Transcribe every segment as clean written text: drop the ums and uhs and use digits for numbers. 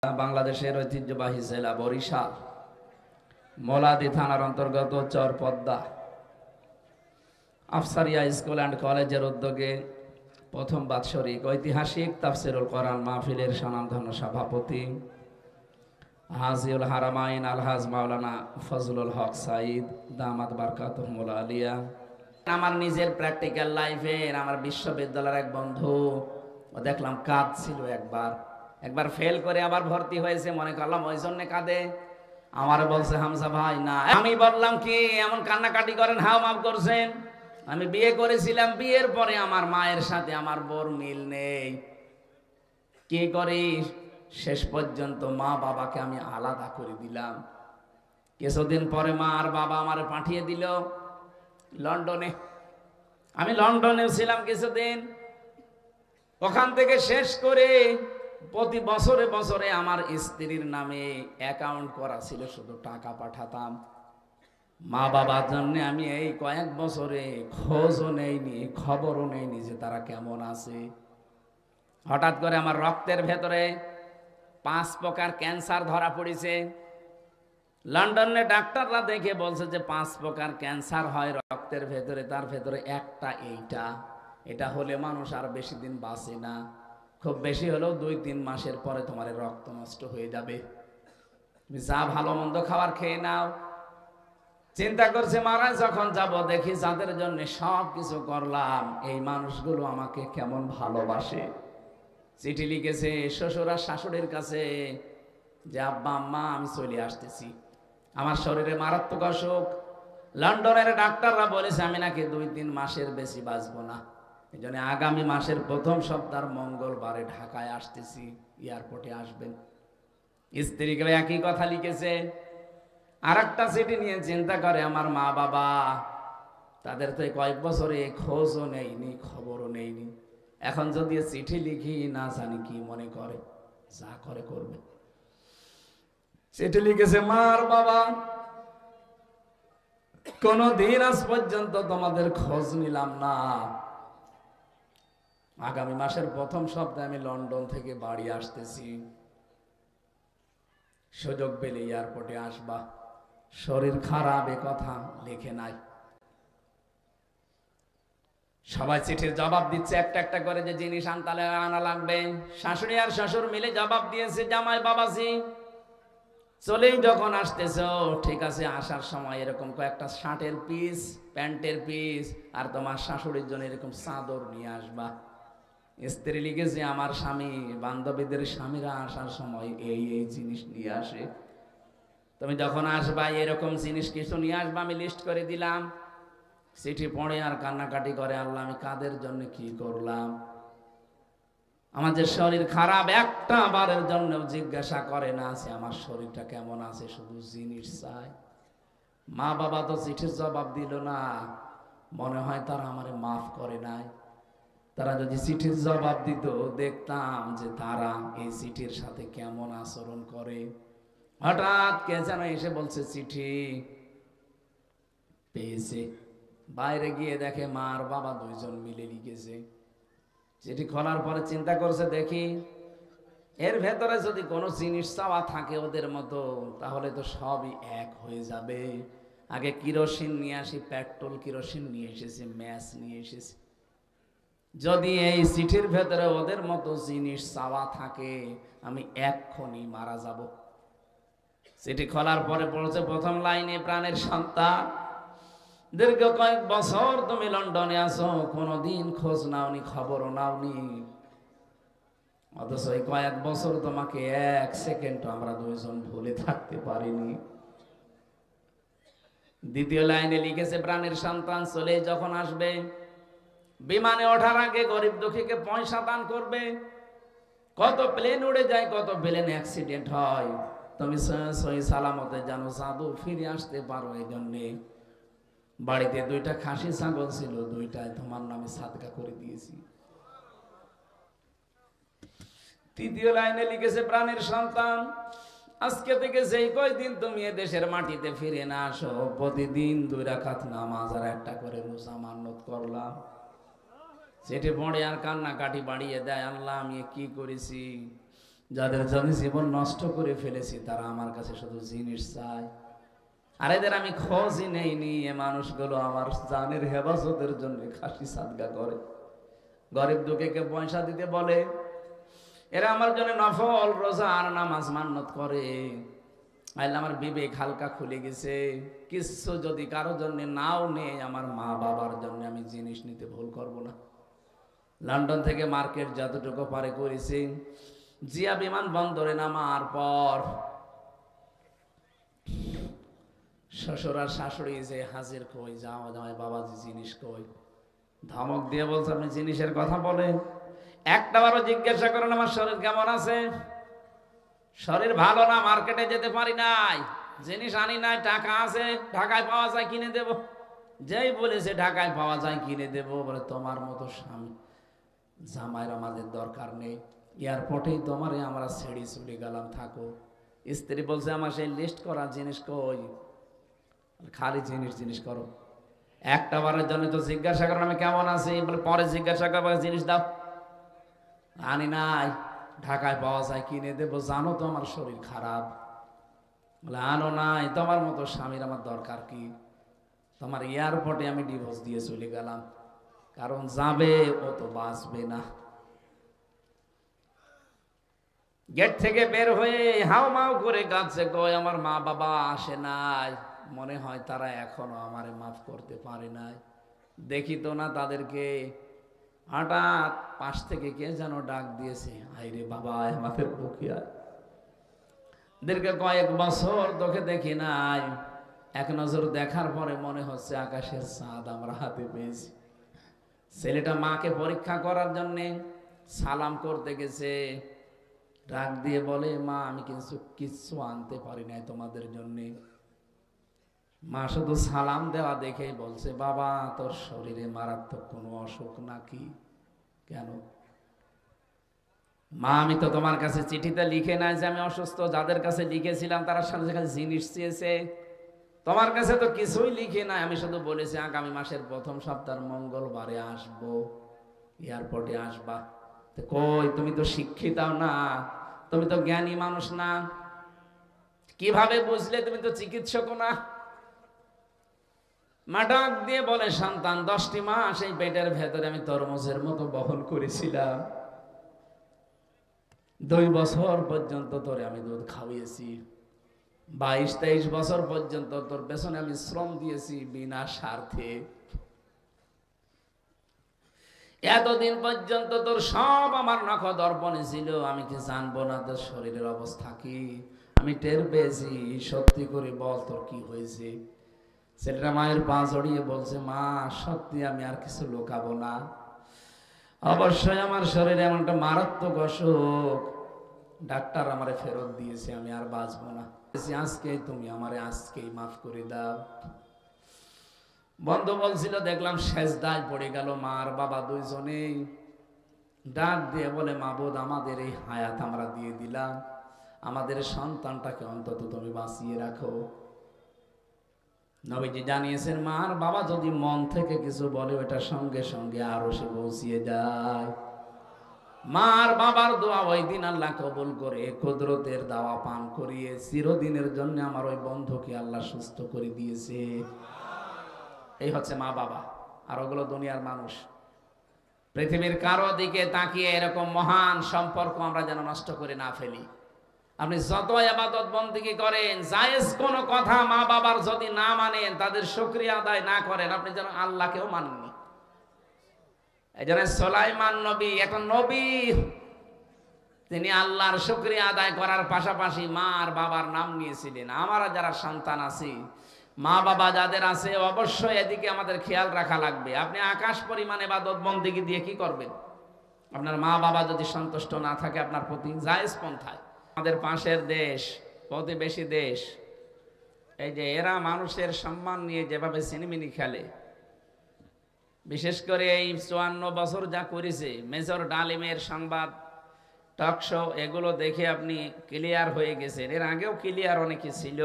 বাংলাদেশের ঐতিহ্যবাহী জেলা বরিশাল মোলাদি থানার অন্তর্গত চরপদ্দা আফসারিয়া স্কুল অ্যান্ড কলেজের উদ্যোগে প্রথম বাৎসরিক ঐতিহাসিক তাফসিরুল কোরআন মাহফিলের স্বনামধন্য সভাপতি হাজিউল হারামাইন আলহাজ মাওলানা ফজলুল হক সাইদ দামাত বারকাতুহুল আলিয়া। আমার নিজের প্র্যাকটিক্যাল লাইফের আমার বিশ্ববিদ্যালয়ের এক বন্ধু ও দেখলাম কাঁদছিল, একবার ফেল করে আবার ভর্তি হয়েছে, মনে করলাম ওই জন্য কাঁদে। আমার বলছে হামজা ভাই না, আমি বললাম কি এমন কান্নাকাটি করেন, হাও মাফ করছেন, আমি বিয়ে করেছিলাম, বিয়ের পরে আমার মায়ের সাথে আমার বোর মিল নেই, কি করি শেষ পর্যন্ত মা বাবাকে আমি আলাদা করে দিলাম। কিছুদিন পরে মা আর বাবা আমার পাঠিয়ে দিল লন্ডনে। আমি লন্ডনেও ছিলাম কিছুদিন, ওখান থেকে শেষ করে প্রতি বছরে বছরে আমার স্ত্রীর নামে অ্যাকাউন্ট করা ছিল, শুধু টাকা পাঠাতাম। মা বাবার জন্য আমি এই কয়েক বছরে খোঁজও নেইনি, খবরও নেইনি যে তারা কেমন আছে। হঠাৎ করে আমার রক্তের ভেতরে 5 প্রকার ক্যান্সার ধরা পড়েছে। লন্ডনে ডাক্তাররা দেখে বলছে যে 5 প্রকার ক্যান্সার হয় রক্তের ভেতরে, তার ভেতরে একটা এটা হলে মানুষ আর বেশি দিন বাঁচে না, খুব বেশি হলেও 2-3 মাসের পরে তোমার রক্ত নষ্ট হয়ে যাবে, তুমি যা ভালো মন্দ খাবার খেয়ে নাও। চিন্তা করছে মারা যখন যাব দেখি যাদের জন্য সব কিছু করলাম এই মানুষগুলো আমাকে কেমন ভালোবাসে। চিঠি লিখেছে শ্বশুর আর শাশুড়ির কাছে যে আব্বা আম্মা আমি চলে আসতেছি, আমার শরীরে মারাত্মক অসুখ, লন্ডনের ডাক্তাররা বলেছে আমি নাকি 2-3 মাসের বেশি বাঁচবো না, এই জন্য আগামী মাসের প্রথম সপ্তাহ মঙ্গলবারে ঢাকায় আসতেছি, এয়ারপোর্টে আসবেন। স্ত্রীকে একই কথা লিখেছে। আর একটা চিঠি নিয়ে চিন্তা করে আমার মা বাবা, তাদের তো কয়েক বছরে খোঁজও নেইনি, খবরও নেইনি, এখন যদি চিঠি লিখি না জানি কি মনে করে, যা করে করবে। চিঠি লিখেছে মার বাবা, কোনদিন আজ পর্যন্ত তোমাদের খোঁজ নিলাম না, আগামী মাসের প্রথম সপ্তাহে আমি লন্ডন থেকে বাড়ি আসতেছি, সুযোগ পেলে এয়ারপোর্টে আসবা, শরীর খারাপ এ কথা লিখে নাই। সবাই চিঠির জবাব দিচ্ছে একটা একটা করে যে জিনিস আনা লাগবে। শাশুড়ি আর শ্বশুর মিলে জবাব দিয়েছে জামাই বাবাজি চলেই যখন আসতেছ ঠিক আছে, আসার সময় এরকম কয়েকটা শার্টের পিস, প্যান্টের পিস আর তোমার শাশুড়ির জন্য এরকম চাদর নিয়ে আসবা। স্ত্রী লিখেছে আমার স্বামী বান্ধবীদের স্বামীরা আসার সময় এই এই জিনিস নিয়ে আসে, তুমি যখন আসবা এরকম জিনিস কিছু নিয়ে আসবা, আমি লিস্ট করে দিলাম। চিঠি পড়ে আর কান্নাকাটি করে আল্লাহ আমি কাদের জন্য কি করলাম। আমাদের শরীর খারাপ একটা বারের জন্য জিজ্ঞাসা করে না আছে আমার শরীরটা কেমন আছে, শুধু জিনিস চায়। মা বাবা তো চিঠির জবাব দিল না, মনে হয় তারা আমারে মাফ করে নাই। তারা যদি চিঠির জবাব দিত দেখতাম যে তারা এই চিঠির সাথে কেমন আচরণ করে। হঠাৎ কে যেন এসে বলছে চিঠি পেয়েছে, বাইরে গিয়ে দেখে মা আর বাবা 2 জন মিলে লিখেছে। চিঠি খোলার পরে চিন্তা করছে দেখি এর ভেতরে যদি কোনো জিনিস চাওয়া থাকে ওদের মতো তাহলে তো সবই এক হয়ে যাবে। আগে কিরোসিন নিয়ে আসি, পেট্রোল কিরোসিন নিয়ে এসেছি, ম্যাচ নিয়ে এসেছি, যদি এই চিঠির ভেতরে ওদের মতো জিনিস চাওয়া থাকে আমি এক্ষুনি মারা যাব। চিঠি খোলার পরে পড়ছে প্রথম লাইনে প্রাণের সন্তান, দীর্ঘ কয়েক বছর তুমি লন্ডনে আছো, কোনোদিন খোঁজ নাওনি, খবরও নাওনি, অথচ এই কয়েক বছর তোমাকে 1 সেকেন্ড আমরা 2 জন ভুলে থাকতে পারিনি। দ্বিতীয় লাইনে লিখেছে প্রাণের সন্তান চলে যখন আসবে বিমানে ওঠার আগে গরিব দুঃখীকে পয়সা দান করবে। কত প্লেন উড়ে যায়, কত প্লেন অ্যাক্সিডেন্ট হয়, তুমি সহি সালামতে জানো সাধু ফিরে আসতে পারো, এই জন্যে বাড়িতে 2টা খাসি ছাগল ছিল, 2টাই তোমার নামে সাদকা করে দিয়েছি। তৃতীয় লাইনে লিখেছে প্রাণের সন্তান আজকে থেকে যেই কয়দিন তুমি এ দেশের মাটিতে ফিরে না আসো প্রতিদিন 2 রাকাত নামাজ আর 1টা করে রোজা মান্নত করলাম। সেটি পড়ে আর কান্নাকাটি বাড়িয়ে দেয়, আল্লাহ আমি কি করেছি, যাদের জমি জীবন নষ্ট করে ফেলেছি তারা আমার কাছে শুধু জিনিস চায়, আর এদের আমি খোঁজই নেইনি। এ মানুষগুলো আমার জানের হেফাজতের জন্য খাসি সাদগা করে, গরিব দুঃখীকে পয়সা দিতে বলে, এরা আমার জন্য নফল রোজা আর নামাজ মান্নত করে। আইলে আমার বিবেক হালকা খুলে গেছে। কিছু যদি কারো জন্য নাও নেই, আমার মা বাবার জন্য আমি জিনিস নিতে ভুল করব না। লন্ডন থেকে মার্কেট যতটুকু পারে করেছি। জিয়া বিমান বন্দরে নামার পর শ্বশুর আর শাশুড়ি যে হাজির, কই যাও জামাই বাবাজি জিনিস কই, ধমক দিয়ে বলছে আপনি জিনিসের কথা বলেন, একটা বারও জিজ্ঞাসা করেন আমার শরীর কেমন আছে। শরীর ভালো না, মার্কেটে যেতে পারি নাই, জিনিস আনি নাই, টাকা আছে, ঢাকায় পাওয়া যায় কিনে দেব। যেই বলেছে ঢাকায় পাওয়া যায় কিনে দেব, বলে তোমার মতো স্বামী জামাইয়ের আমাদের দরকার নেই, এয়ারপোর্টেই তোমারে আমরা ছেড়ে চলে গেলাম, থাকো। স্ত্রী বলছে আমার সেই লিস্ট করা জিনিস কই, খালি জিনিস জিনিস করো, একটা বারের জন্য তো জিজ্ঞাসা করেন আমি কেমন আছি, বলে পরে জিজ্ঞাসা করবো জিনিস দাও, আনি নাই, ঢাকায় পাওয়া যায় কিনে দেবো, জানো তো আমার শরীর খারাপ। বলে আনো নাই, তোমার মতো স্বামীর আমার দরকার কি, তোমার এয়ারপোর্টে আমি ডিভোর্স দিয়ে চলে গেলাম, কারণ যাবে ও তো বাঁচবে না। গেট থেকে বের হয়ে হাও মাও করে কাঁদছে, কই আমার মা বাবা আসে নাই, মনে হয় তারা এখনো আমারে মাফ করতে পারে নাই, দেখি তো না তাদেরকে। হঠাৎ পাশ থেকে কে যেন ডাক দিয়েছে, আইরে বাবা আমাদের বুকে আয়, দীর্ঘ কয়েক বছর তোকে দেখি নাই, এক নজর দেখার পরে মনে হচ্ছে আকাশের চাঁদ আমরা হাতে পেয়েছি। ছেলেটা মাকে পরীক্ষা করার জন্যে সালাম করতে গেছে, ডাক দিয়ে বলে মা আমি কিচ্ছু আনতে পারি নাই তোমাদের জন্যে। মা শুধু সালাম দেওয়া দেখেই বলছে বাবা তোর শরীরে মারাত্মক কোনো অসুখ নাকি? কেন? মা আমি তো তোমার কাছে চিঠিতে লিখে নাই যে আমি অসুস্থ, যাদের কাছে লিখেছিলাম তারা সাথে জিনিস চেয়েছে, তোমার কাছে তো কিছুই লিখে নাই, আমি শুধু বলেছি আগামী মাসের প্রথম সপ্তাহের মঙ্গলবারে আসবো, এয়ারপোর্টে আসবা। কই তুমি তো শিক্ষিত না, তুমি তো জ্ঞানী মানুষ না, কিভাবে বুঝলে? তুমি তো চিকিৎসক না। মা ডাক দিয়ে বলে সন্তান 10টি মাস এই পেটের ভেতরে আমি তরমুজের মতো বহন করেছিলাম, 2 বছর পর্যন্ত তোরে আমি দুধ খাওয়িয়েছি, 22-23 বছর পর্যন্ত তোর পেছনে আমি শ্রম দিয়েছি বিনা স্বার্থে, এতদিন পর্যন্ত তোর সব আমার নখ দর্পণে ছিল, আমি কি জানবো না তোর শরীরের অবস্থা কি? আমি টের পেয়েছি, সত্যি করে বল তোর কি হয়েছে। ছেলেটা মায়ের পা জড়িয়ে বলছে মা সত্যি আমি আর কিছু লুকাবো না, অবশ্যই আমার শরীরে এমন একটা মারাত্মক অসুখ, ডাক্তার আমারে ফেরত দিয়েছে, আমি আর বাঁচবো না, আজকেই তুমি আমারে আজকেই মাফ করে দাও। বন্ধু বলছিল দেখলাম সেজদায় পড়ে গেল, মা আর বাবা দুইজনেই ডাক দিয়ে বলে মাবুদ আমাদের এই হায়াত আমরা দিয়ে দিলাম, আমাদের সন্তানটাকে অন্তত তুমি বাঁচিয়ে রাখো। নবীজি জানিয়েছেন মা আর বাবা যদি মন থেকে কিছু বলে ওটা সঙ্গে সঙ্গে আরো সে পৌঁছিয়ে যায়। মা আর বাবার দোয়া ওই দিন আল্লাহ কবুল করে কুদরতের দাওয়া পান করিয়ে চিরদিনের জন্য আমার ওই বন্ধুকে আল্লাহ সুস্থ করে দিয়েছে। এই হচ্ছে মা বাবা, আর ওগুলো দুনিয়ার মানুষ। পৃথিবীর কারো দিকে তাকিয়ে এরকম মহান সম্পর্ক আমরা যেন নষ্ট করে না ফেলি। আপনি যত ইবাদত বন্দেগী করেন, জায়েজ কোন কথা মা বাবার যদি না মানেন, তাদের শুকরিয়া আদায় না করেন, আপনি যেন আল্লাহকেও মানেননি। এই জন্য সুলাইমান নবী এখন নবী, তিনি আল্লাহর শুকরিয়া আদায় করার পাশাপাশি মা আর বাবার নাম নিয়েছিলেন। আমরা যারা সন্তান আছি, মা বাবা যাদের আছে, অবশ্যই এদিকে আমাদের খেয়াল রাখা লাগবে। আপনি আকাশ পরিমাণে ইবাদত বন্দেগী দিয়ে কি করবেন? আপনার মা বাবা যদি সন্তুষ্ট না থাকে আপনার প্রতি, জায়েজ পন্থায়। আমাদের পাশের দেশ, প্রতিবেশী দেশ, এই যে এরা মানুষের সম্মান নিয়ে যেভাবে সিনেমিনি খেলে, বিশেষ করে এই 54 বছর যা করেছে মেজর ডালিমের সংবাদ টক শো, এগুলো দেখে আপনি ক্লিয়ার হয়ে গেছেন। এর আগেও ক্লিয়ার অনেকে ছিল,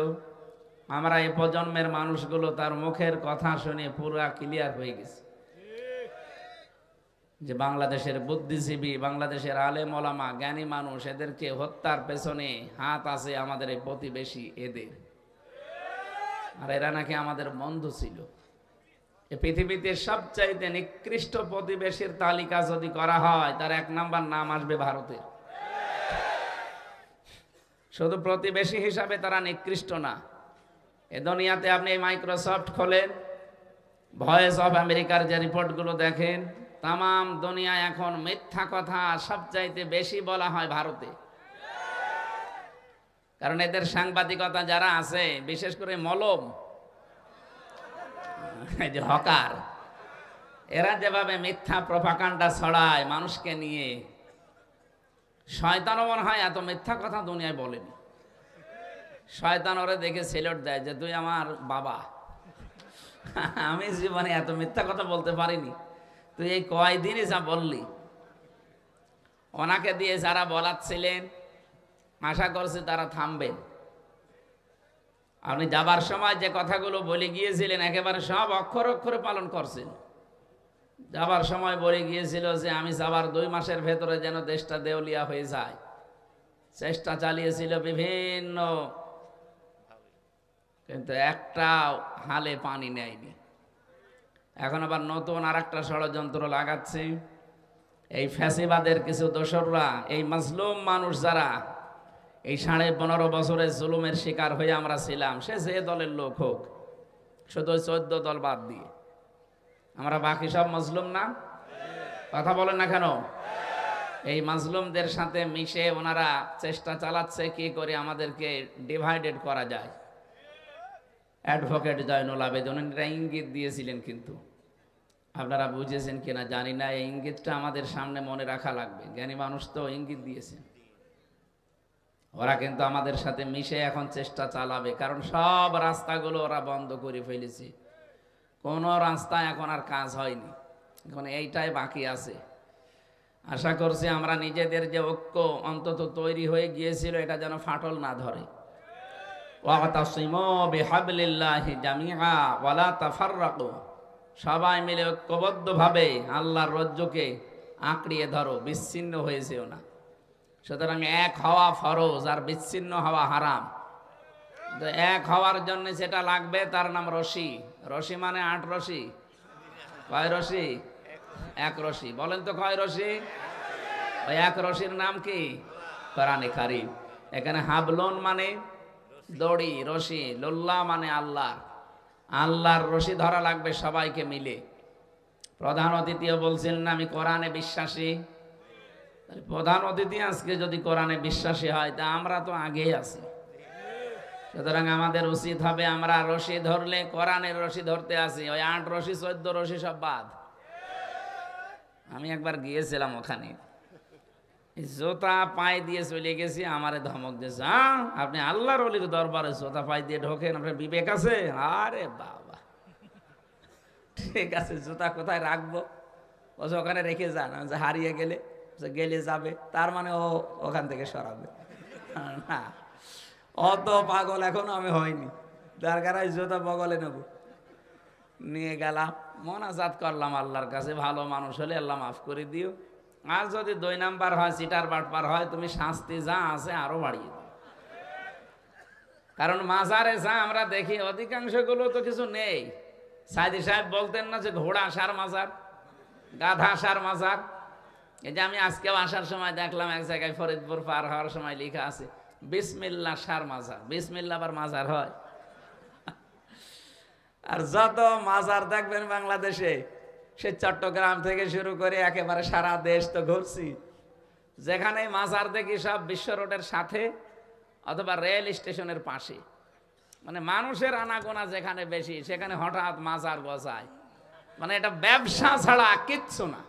আমরা এই প্রজন্মের মানুষগুলো তার মুখের কথা শুনে পুরা ক্লিয়ার হয়ে গেছে। যে বাংলাদেশের বুদ্ধিজীবী, বাংলাদেশের আলেম ওলামা, জ্ঞানী মানুষ, এদেরকে হত্যার পেছনে হাত আছে আমাদের এই প্রতিবেশী এদের। আর এরা নাকি আমাদের বন্ধু ছিল। এই পৃথিবীতে সবচাইতে নিকৃষ্ট প্রতিবেশীর তালিকা যদি করা হয়, তার 1 নাম্বার নাম আসবে ভারতের। শুধু প্রতিবেশী হিসাবে তারা নিকৃষ্ট না, এ দুনিয়াতে আপনি মাইক্রোসফট খোলেন, ভয়েস অফ আমেরিকার যে রিপোর্টগুলো দেখেন, তাম দুনিয়ায় এখন মিথ্যা কথা সবচাইতে বেশি বলা হয় ভারতে। কারণ এদের সাংবাদিকতা যারা আছে, বিশেষ করে মলম, এই যে হকার, এরা যেভাবে মিথ্যা প্রপাগান্ডা ছড়ায় মানুষকে নিয়ে, শয়তানও মনে হয় এত মিথ্যা কথা দুনিয়ায় বলেনি। শয়তান ওরে দেখে সেলট দেয় যে তুই আমার বাবা, আমি জীবনে এত মিথ্যা কথা বলতে পারিনি, তুই এই কয়দিনই যা বললি। ওনাকে দিয়ে যারা বলাচ্ছিলেন, আশা করছি তারা থামবেন। আপনি যাবার সময় যে কথাগুলো বলে গিয়েছিলেন একেবারে সব অক্ষর অক্ষরে পালন করছেন। যাবার সময় বলে গিয়েছিল যে আমি যাবার 2 মাসের ভেতরে যেন দেশটা দেউলিয়া হয়ে যায়। চেষ্টা চালিয়েছিল বিভিন্ন, কিন্তু একটা হালে পানি নেয়নি। এখন আবার নতুন আরেকটা ষড়যন্ত্র লাগাচ্ছে। এই ফ্যাসিবাদের কিছু দোসররা, এই মাজলুম মানুষ যারা এই 15.5 বছরের জুলুমের শিকার হয়ে আমরা ছিলাম, সে যে দলের লোক হোক, শুধু 14 দল বাদ দিয়ে আমরা বাকি সব মাজলুম না? কথা বলেন না কেন? এই মাজলুমদের সাথে মিশে ওনারা চেষ্টা চালাচ্ছে কি করে আমাদেরকে ডিভাইডেড করা যায়। অ্যাডভোকেট জয়নুল আবেদিন এরা ইঙ্গিত দিয়েছিলেন, কিন্তু আপনারা বুঝেছেন কিনা জানি না। এই ইঙ্গিতটা আমাদের সামনে মনে রাখা লাগবে। জ্ঞানী মানুষ তো ইঙ্গিত দিয়েছেন। ওরা কিন্তু আমাদের সাথে মিশে এখন চেষ্টা চালাবে, কারণ সব রাস্তাগুলো ওরা বন্ধ করে ফেলেছে। কোনো রাস্তা এখন আর কাজ হয়নি, এখন এইটাই বাকি আছে। আশা করছি আমরা নিজেদের যে ঐক্য অন্তত তৈরি হয়ে গিয়েছিল, এটা যেন ফাটল না ধরে। ওয়াতাসিমু বিহাবলিল্লাহি জামিআ ওয়ালা তাফাররাকু, সবাই মিলে ঐক্যবদ্ধভাবে আল্লাহর রজ্জুকে আঁকড়িয়ে ধরো, বিচ্ছিন্ন হয়েছেও না। সুতরাং এক হওয়া ফরজ, আর বিচ্ছিন্ন হওয়া হারাম। তো এক হওয়ার জন্য যেটা লাগবে তার নাম রশি। রশি মানে 8 রশি। কয় রশি? 1 রশি। বলেন তো কয় রশি? ওই 1 রশির নাম কি? কোরআনে কারীম। এখানে হাবলুন মানে দড়ি, রশি, লুল্লাহ মানে আল্লাহ। আল্লাহর রশি ধরা লাগবে সবাইকে মিলে। প্রধান অতিথিও বলছেন না আমি কোরআনে বিশ্বাসী। প্রধান অতিথি আজকে যদি কোরআনে বিশ্বাসী হয়, তা আমরা তো আগেই আছি। সুতরাং আমাদের উচিত হবে আমরা রশি ধরলে কোরআনের রশি ধরতে আসি। ওই 8 রশি 14 রশি সব বাদ। আমি একবার গিয়েছিলাম ওখানে, জোতা পায়ে দিয়ে চলে গেছি, আমারে ধমক দিয়েছে, আপনি আল্লাহর ওলির দরবারে জোতা পায়ে দিয়ে ঢোকেন, আপনার বিবেক আছে? আরে বাবা, ঠিক আছে, জুতা কোথায় রাখবো? বলছে ওখানে রেখে যান। যে হারিয়ে গেলে গেলে যাবে, তার মানে ও ওখান থেকে সরাবে না। অত পাগল এখনো আমি হয়নি, দরকার হয় জুতা বগলে নেব। নিয়ে গেলাম, মোনাজাত করলাম আল্লাহর কাছে, ভালো মানুষ হলে আল্লাহ মাফ করে দিও, আর যদি 2 নাম্বার হয়, চিটার বাটপার হয়, তুমি শাস্তি যা আছে আরো বাড়িয়ে দাও। কারণ মাজারে যা আমরা দেখি অধিকাংশ গুলো তো কিছু নেই। সাইদি সাহেব বলতেন না যে ঘোড়া সার মাজার, গাধা সার মাজার। এই যে আমি আজকেও আসার সময় দেখলাম এক জায়গায় ফরিদপুর পার হওয়ার সময় লেখা আছে বিসমিল্লাহ সার মাজার। বিসমিল্লাহ আবার মাজার হয়? আর যত মাজার দেখবেন বাংলাদেশে, সে চট্টগ্রাম থেকে শুরু করে একেবারে সারা দেশ তো ঘুরছি, যেখানে মাজার দেখি সব বিশ্ব রোডের সাথে অথবা রেল স্টেশনের পাশে। মানে মানুষের আনাগোনা যেখানে বেশি, সেখানে হঠাৎ মাজার বসায়। মানে এটা ব্যবসা ছাড়া কিচ্ছু না।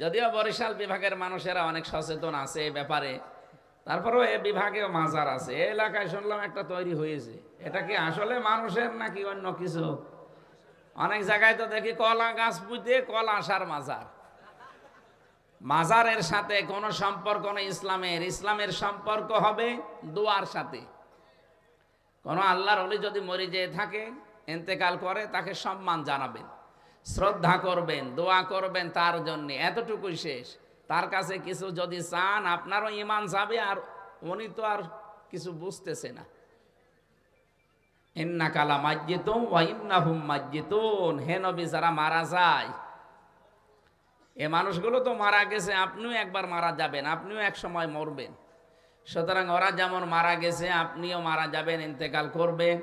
যদিও বরিশাল বিভাগের মানুষেরা অনেক সচেতন আছে এই ব্যাপারে, তারপরেও এ বিভাগেও মাজার আছে। এই এলাকায় শুনলাম একটা তৈরি হয়েছে। এটা কি আসলে মানুষের নাকি অন্য কিছু? অনেক জায়গায় তো দেখি কলা গাছ পুঁতে কলা সার মাজার। মাজারের সাথে কোনো সম্পর্ক নেই ইসলামের। ইসলামের সম্পর্ক হবে দোয়ার সাথে। কোনো আল্লাহর ওলি যদি মরে যেয়ে থাকে, ইন্তেকাল করে, তাকে সম্মান জানাবেন। শ্রদ্ধা করবেন, দোয়া করবেন তার জন্য, এতটুকুই শেষ। তার কাছে কিছু যদি চান আপনারও ঈমান যাবে, আর উনি তো আর কিছু বুঝতেছে না। ইন্নাকা লামাইয়িতুন ওয়া ইন্নাহুম মাইয়িতুন, হে নবী যারা মারা যায় এ মানুষগুলো তো মারা গেছে, আপনিও একবার মারা যাবেন, আপনিও এক সময় মরবেন। সুতরাং ওরা যেমন মারা গেছে আপনিও মারা যাবেন, ইন্তেকাল করবেন।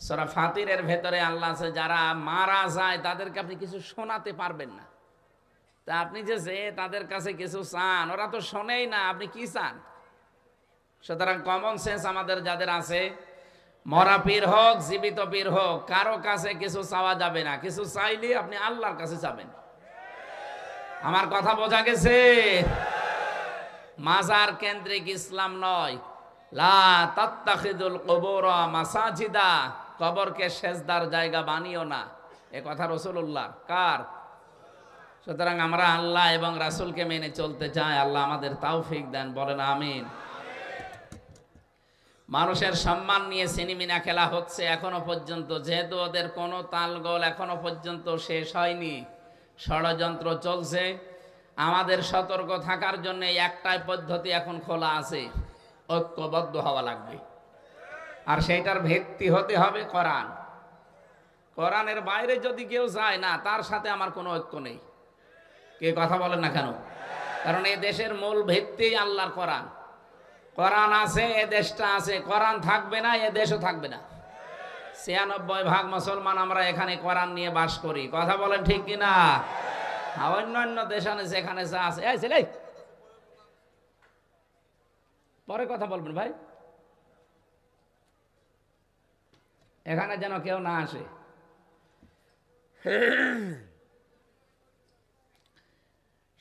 সূরা ফাতিরের ভেতরে আল্লাহ আছে যারা মারা যায় তাদেরকে আপনি কিছু শোনাতে পারবেন না। তা আপনি যে তাদের কাছে কিছু চান, ওরা তো শোনেই না, আপনি কি চান? সুতরাং কমন সেন্স আমাদের যাদের আছে, মরা পীর হোক জীবিত পীর হোক, কারো কাছে কিছু চাওয়া যাবে না। কিছু চাইলে আপনি আল্লাহর কাছে চাবেন। আমার কথা বোঝা গেছে? মাজার কেন্দ্রিক ইসলাম নয়। লা তাত্তাখিদুল কুবুর মাসাজিদা, কবরকে সেজদার জায়গা বানিও না, এ কথা রাসূলুল্লাহ কার? সুতরাং আমরা আল্লাহ এবং রাসূলকে মেনে চলতে চাই। আল্লাহ আমাদের তৌফিক দেন, বলেন আমিন। মানুষের সম্মান নিয়ে সিনেমিনা খেলা হচ্ছে এখনো পর্যন্ত, যেহেতু ওদের কোনো তালগোল এখনো পর্যন্ত শেষ হয়নি, ষড়যন্ত্র চলছে। আমাদের সতর্ক থাকার জন্য একটাই পদ্ধতি এখন খোলা আছে, ঐক্যবদ্ধ হওয়া লাগবে। আর সেইটার ভিত্তি হতে হবে কোরআন। কোরআনের বাইরে যদি কেউ যায় না, তার সাথে আমার কোনো ঐক্য নেই। কে কথা বলেন না কেন? কারণ এই দেশের মূল ভিত্তি আল্লাহর কোরআন। কোরআন আছে এ দেশটা আছে, কোরআন থাকবে না এ দেশও থাকবে না। ৯৬% মুসলমান আমরা এখানে কোরআন নিয়ে বাস করি, কথা বলেন ঠিক কিনা? অন্যান্য দেশানে যেখানে যা আছে, এই ছেলে পরে কথা বলবেন ভাই, এখানে যেন কেউ না আসে।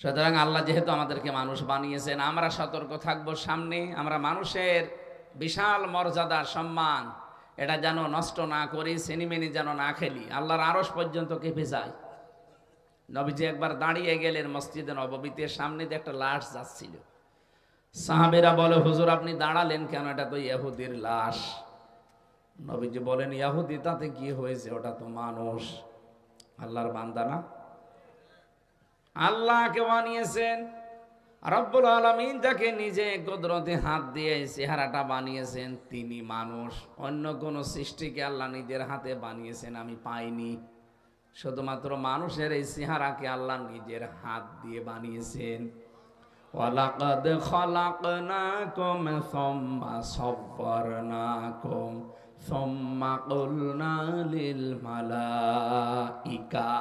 সুতরাং আল্লাহ যেহেতু আমাদেরকে মানুষ বানিয়েছেন, আমরা সতর্ক থাকবো। সামনে আমরা মানুষের বিশাল মর্যাদা সম্মান এটা যেন নষ্ট না করি, সিনেমিনি যেন না খেলি। আল্লাহর আরশ পর্যন্ত কেঁপে যায়। নবীজি একবার দাঁড়িয়ে গেলেন মসজিদে নববীতে, সামনে দিয়ে একটা লাশ যাচ্ছিল। সাহাবেরা বলে, হুজুর আপনি দাঁড়ালেন কেন? এটা তো ইহুদির লাশ। নবীজি বলেন, ইহুদি তাতে কি হয়েছে, ওটা তো মানুষ, আল্লাহর বান্দা না? আল্লাহকে বানিয়েছেন রব্বুল আলামিন, যাকে নিজে কুদরতে হাত দিয়ে চেহারাটা বানিয়েছেন, তিনি মানুষ। অন্য কোন সৃষ্টিকে আল্লাহ নিজের হাতে বানিয়েছেন আমি পাইনি। শুধুমাত্র মানুষের এই চেহারাকে আল্লাহ নিজের হাত দিয়ে বানিয়েছেন। ওয়ালাকাদ খালাকনাকুম সুম্মা সাব্বারনাকুম সুম্মা কুলনা লিল মালাইকা।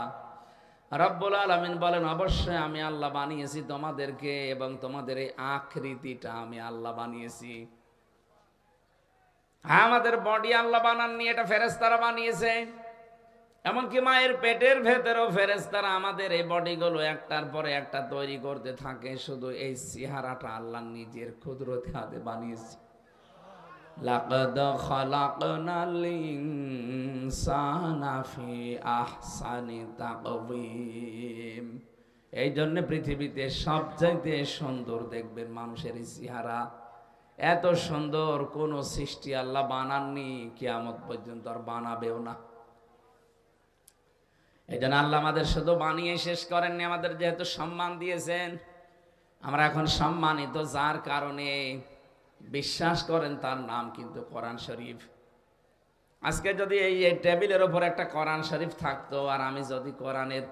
রব্বুল আলামিন বলেন, অবশ্যই আমি আল্লাহ বানিয়েছি তোমাদেরকে, এবং তোমাদের এই আকৃতিটা আমি আল্লাহ বানিয়েছি। আমাদের বডি আল্লাহ বানাননি, এটা ফেরেশতারা বানিয়েছে। এমনকি মায়ের পেটের ভেতরেও ফেরেশতারা আমাদের এই বডিগুলো একটার পরে একটা তৈরি করতে থাকে। শুধু এই চেহারাটা আল্লাহ নিজের কুদরতে হাতে বানিয়েছে। লাকাদ খালাকনাল ইনসানা ফি আহসানি তাকওয়িম। এই জন্য পৃথিবীতে সবচাইতে সুন্দর দেখবেন মানুষের চেহারা। এত সুন্দর কোন সৃষ্টি আল্লাহ বানাননি, কিয়ামত পর্যন্ত আর বানাবেও না। এই জন্য আল্লাহ আমাদের শুধু বানিয়ে শেষ করেননি, আমাদের যেহেতু সম্মান দিয়েছেন, আমরা এখন সম্মানিত। যার কারণে বিশ্বাস করেন তার নাম কিন্তু কোরআন শরীফ। আজকে যদি এই টেবিলের ওপর একটা কোরআন শরীফ থাকতো, আর আমি যদি কোরআনের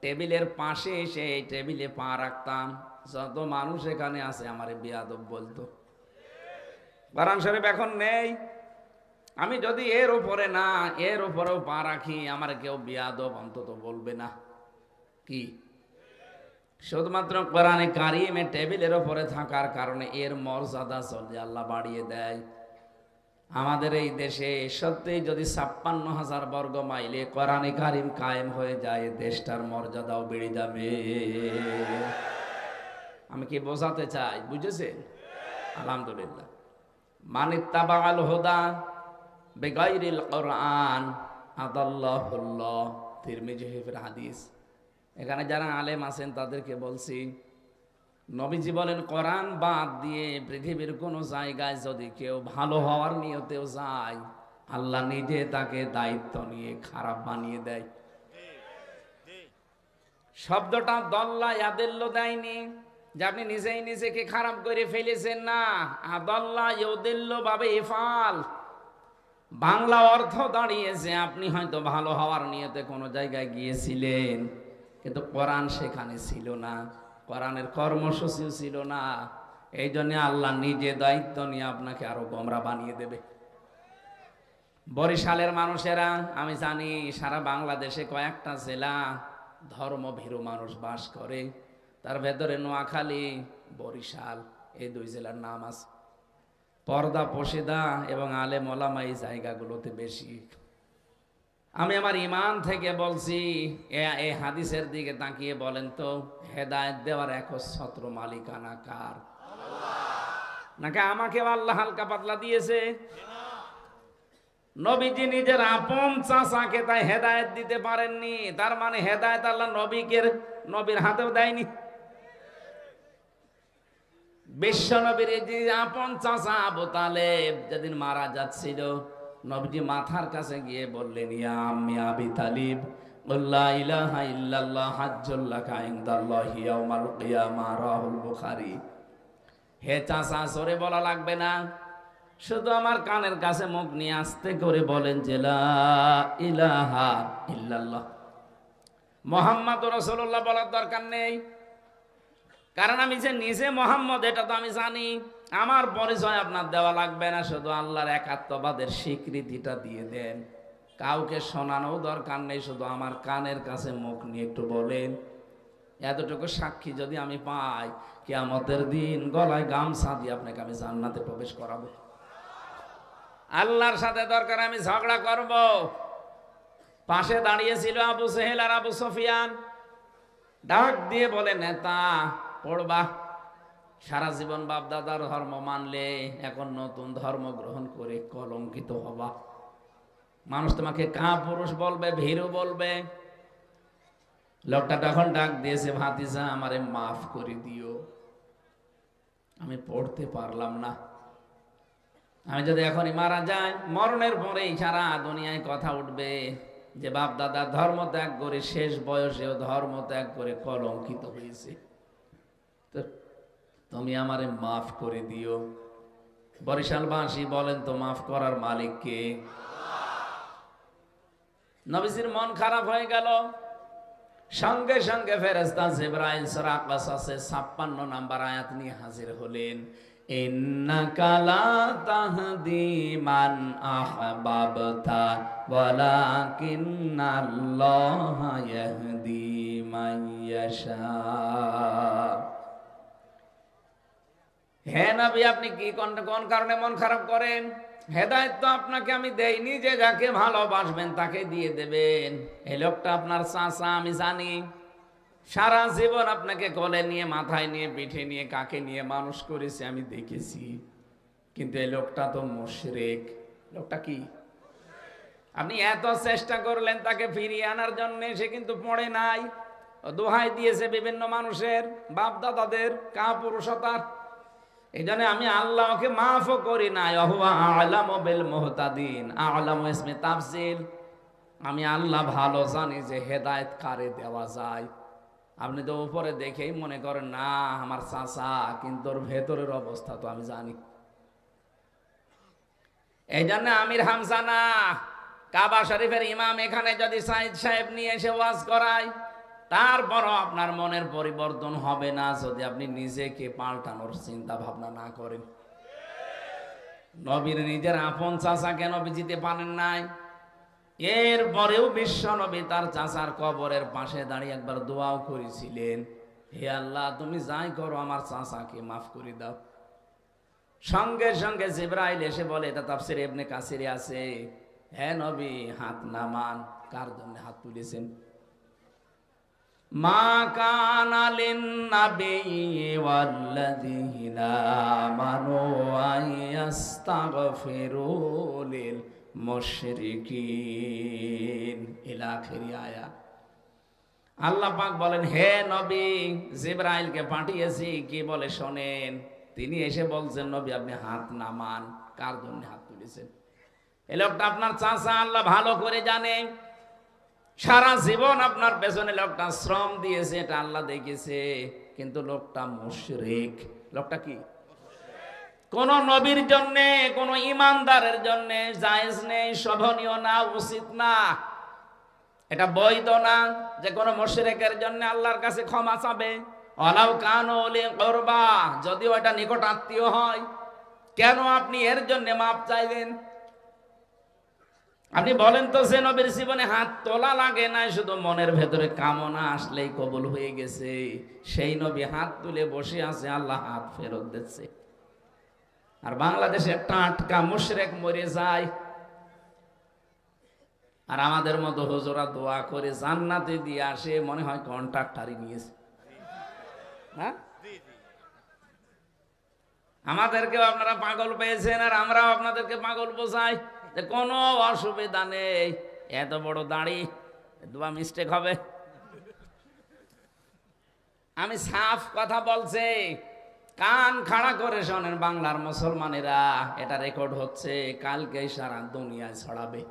টেবিলের পাশে এসে এই টেবিলে পা রাখতাম, যত মানুষ এখানে আছে আমারে বেয়াদব বলতো। কোরআন শরীফ এখন নেই, আমি যদি এর উপরে না এর উপরেও পা রাখি, আমার কেউ বেয়াদব অন্তত বলবে না। কি? শুধুমাত্র কোরআনে কারিমে টেবিলের উপরে থাকার কারণে এর মর্যাদা চলে আল্লাহ বাড়িয়ে দেয়। আমাদের এই দেশে সত্যি যদি ৫৬,০০০ বর্গ মাইলে কোরআনে কারিম কায়েম হয়ে যায়, দেশটার মর্যাদাও বেড়ে যাবে। আমি কি বোঝাতে চাই, বুঝেছেন? আলহামদুলিল্লাহ। মানিত্তাবাল হুদা বেগাইরিল কোরআন আদাল্লাহুল্লাহ, তিরমিজি শরীফের হাদিস। এখানে যারা আলেম আছেন তাদেরকে বলছি, নবীজি বলেন, কোরআন বাদ দিয়ে পৃথিবীর কোনো জায়গায় যদি কেউ ভালো হওয়ার নিয়তেও যায়, আল্লাহ নিজে তাকে দায়িত্ব নিয়ে খারাপ বানিয়ে দেয়। শব্দটা দল্লা ইয়াদিল্ল দেয়নি যে আপনি নিজেই নিজেকে খারাপ করে ফেলেছেন, না। আদল্লা ইউদিল্ল ভাবে ইফাল, বাংলা অর্থ দাঁড়িয়েছে আপনি হয়তো ভালো হওয়ার নিয়তে কোনো জায়গায় গিয়েছিলেন, কিন্তু কোরআন সেখানে ছিল না, কোরআনের কর্মসূচিও ছিল না। এই জন্য আল্লাহ নিজে দায়িত্ব নিয়ে আপনাকে আরো গোমরা বানিয়ে দেবে। বরিশালের মানুষেরা, আমি জানি সারা বাংলাদেশে কয়েকটা জেলা ধর্মভীরু মানুষ বাস করে, তার ভেতরে নোয়াখালী, বরিশাল, এই দুই জেলার নাম আছে। পর্দা পশিদা এবং আলেম ওলামা এই জায়গাগুলোতে বেশি। আমি আমার ইমান থেকে বলছি, এই হাদিসের দিকে তাকিয়ে বলেন তো, হেদায়েত দেওয়ার একচ্ছত্র মালিকানা কার? নাকি আমাকে আল্লাহ হালকা পাতলা দিয়েছে? নবীজি নিজের আপন চাচাকে তাই হেদায়েত দিতে পারেননি, তার মানে হেদায়েত আল্লাহ নবীর হাতেও দেয়নি। বিশ্ব নবীর যে আপন চাচা আবু তালেব যেদিন মারা যাচ্ছিল, নবীজি মাথার কাছে গিয়ে বললেন, ইয়া আম্মি আবি তালিব, লা ইলাহা ইল্লাল্লাহ হাজ্জুল লাকা ইনদাল্লাহি ইয়াউমাল কিয়ামাহ, রাহুল বুখারী। হে চাচা, জোরে বলা লাগবে না, শুধু আমার কানের কাছে মুখ নিয়ে আস্তে করে বলেন যে লা ইলাহা ইল্লাল্লাহ, মুহাম্মাদুর রাসূলুল্লাহ বলার দরকার নেই, কারণ আমি যে নিজে মোহাম্মদ এটা তো আমি জানি। আমার পরিচয় আপনার দেওয়া লাগবে না, শুধু আল্লাহর একাত্মবাদের স্বীকৃতিটা দিয়ে দেন। কাউকে শোনানো দরকার নেই, শুধু আমার কানের কাছে মুখ নিয়ে একটু বলেন। এতটুকু সাক্ষী যদি আমি পাই, কিয়ামতের দিন গলায় গামছা দিয়ে আপনাকে আমি জান্নাতে প্রবেশ করাবো। আল্লাহর সাথে দরকার আমি ঝগড়া করব। পাশে দাঁড়িয়েছিল আবু সেহেল আর আবু সুফিয়ান, ডাক দিয়ে বলে, নেতা পড়বা, সারা জীবন বাপ দাদার ধর্ম মানলে এখন নতুন ধর্ম গ্রহণ করে কলঙ্কিত হবা, মানুষ তোমাকে কাপুরুষ বলবে, ভীরু বলবে। লোকটা তখন ডাক দিয়েছে, ভাতিজা আমারে মাফ করে দিও, আমি পড়তে পারলাম না, আমি যদি এখনই মারা যাই, মরণের পরেই সারা দুনিয়ায় কথা উঠবে যে বাপ দাদা ধর্ম ত্যাগ করে শেষ বয়সেও ধর্ম ত্যাগ করে কলঙ্কিত হয়েছে, তো তুমি আমারে মাফ করে দিও। বরিশালবাসী বলেন তো, মাফ করার মালিক কে? নবীজির মন খারাপ হয়ে গেল। সঙ্গে সঙ্গে ফেরেশতা জিবরাইল সূরা কাসাসে 56 নাম্বার আয়াত নিয়ে হাজির হলেন। ইন্নাকা লা তাহদি মান আহবাবতা ওয়ালাকিন্নাল্লাহা ইয়াহদি মান ইয়াশা। হে নবী, আপনি কি কোন কারণে মন খারাপ করেন? হেদায়েত তো আপনাকে আমি দেইনি যে যাকে ভালোবাসবেন তাকে দিয়ে দেবেন। এই লোকটা আপনার চাচা, আমি জানি। সারা জীবন আপনাকে কোলে নিয়ে, মাথায় নিয়ে, পিঠে নিয়ে, কাকে নিয়ে মানুষ করেছে আমি দেখেছি, কিন্তু এই লোকটা তো মুশরিক। লোকটা কি? আপনি এত চেষ্টা করলেন তাকে ফিরিয়ে আনার জন্য, সে কিন্তু পড়ে নাই। দোহাই দিয়েছে বিভিন্ন মানুষের, বাপ দাদাদের কাপুরুষতার। এই জন্য আমি আল্লাহকে মাফও করি নাই। হুয়া আ'লামু বিল মুহতাদিন, আ'লামু ইসমে তাফসীল। আমি আল্লাহ ভালো জানি যে হেদায়েত কারে দেওয়া যায়। আপনি তো উপরে দেখেই মনে করেন না আমার চাচা, কিন্তু ওর ভেতরের অবস্থা তো আমি জানি। এই জন্য আমির হামজা না, কাবা শরীফের ইমাম এখানে যদি সাইদ সাহেব নিয়ে এসে ওয়াজ করায়, তারপরও আপনার মনের পরিবর্তন হবে না যদি আপনি নিজেকে পাল্টানোর চিন্তা ভাবনা না করেন। নবীর নিজের আপন চাচাকে নবী জিতে পারেন নাই, এরপরেও বিশ্ব নবী তার চাচার কবরের পাশে দাঁড়িয়ে একবার দোয়াও করেছিলেন, হে আল্লাহ তুমি যাই করো আমার চাচাকে মাফ করে দাও। সঙ্গে সঙ্গে জিবরাইল এসে বলে, এটা তাফসীরে ইবনে কাসিরে আছে, হে নবী হাত নামান। কার জন্য হাত তুলেছেন? মা কানা লিন-নাবিয়্যি ওয়াল্লাযীনা আমানু আইয়াস্তাগফিরু লিল মুশরিকিন ইলা আখিরি আয়াত। আল্লাহ পাক বলেন, হে নবী, জিবরাইলকে পাঠিয়েছি, কি বলে শোনেন। তিনি এসে বলছেন, নবী আপনি হাত নামান। কার জন্য হাত তুলেছেন? এই লোকটা আপনার চাচা, আল্লাহ ভালো করে জানে। সারা জীবন আপনার পেছনে লোকটা শ্রম দিয়েছে, এটা আল্লাহ দেখেছে, কিন্তু লোকটা মুশরিক। লোকটা কি? কোন নবীর জন্য, কোন ইমানদারের জন্য জায়েজ নেই, শোভনীয় না, উচিত না, এটা বৈধ না যে কোন মুশরিকের জন্য আল্লাহর কাছে ক্ষমা চাবে। ওয়ালাউ কানু উলি কুরবা, যদিও এটা নিকট আত্মীয় হয়, কেন আপনি এর জন্য মাপ চাইবেন? আপনি বলেন তো, যে নবীর জীবনে হাত তোলা লাগে নাই, শুধু মনের ভেতরে কামনা আসলেই কবুল হয়ে গেছে, সেই নবী হাত তুলে বসে আছে, আল্লাহ হাত ফেরত দিচ্ছে। আর বাংলাদেশে টাটকা মুশরিক মরে যায়, আর আমাদের মতো হুজুরা দোয়া করে জান্নাতে দিয়ে আসে, মনে হয় কন্ট্রাক্টারই নিয়েছে। হ্যাঁ, আমাদেরকেও আপনারা পাগল পেয়েছেন, আর আমরাও আপনাদেরকে পাগল বোঝাই যে কোনো অসুবিধা নেই, এত বড় দাড়ি, দোয়া মিস্টেক হবে। আমি সাফ কথা বলছি, কান খাড়া করে শোনেন বাংলার মুসলমানেরা, এটা রেকর্ড হচ্ছে, কালকে সারা দুনিয়ায় ছড়াবে।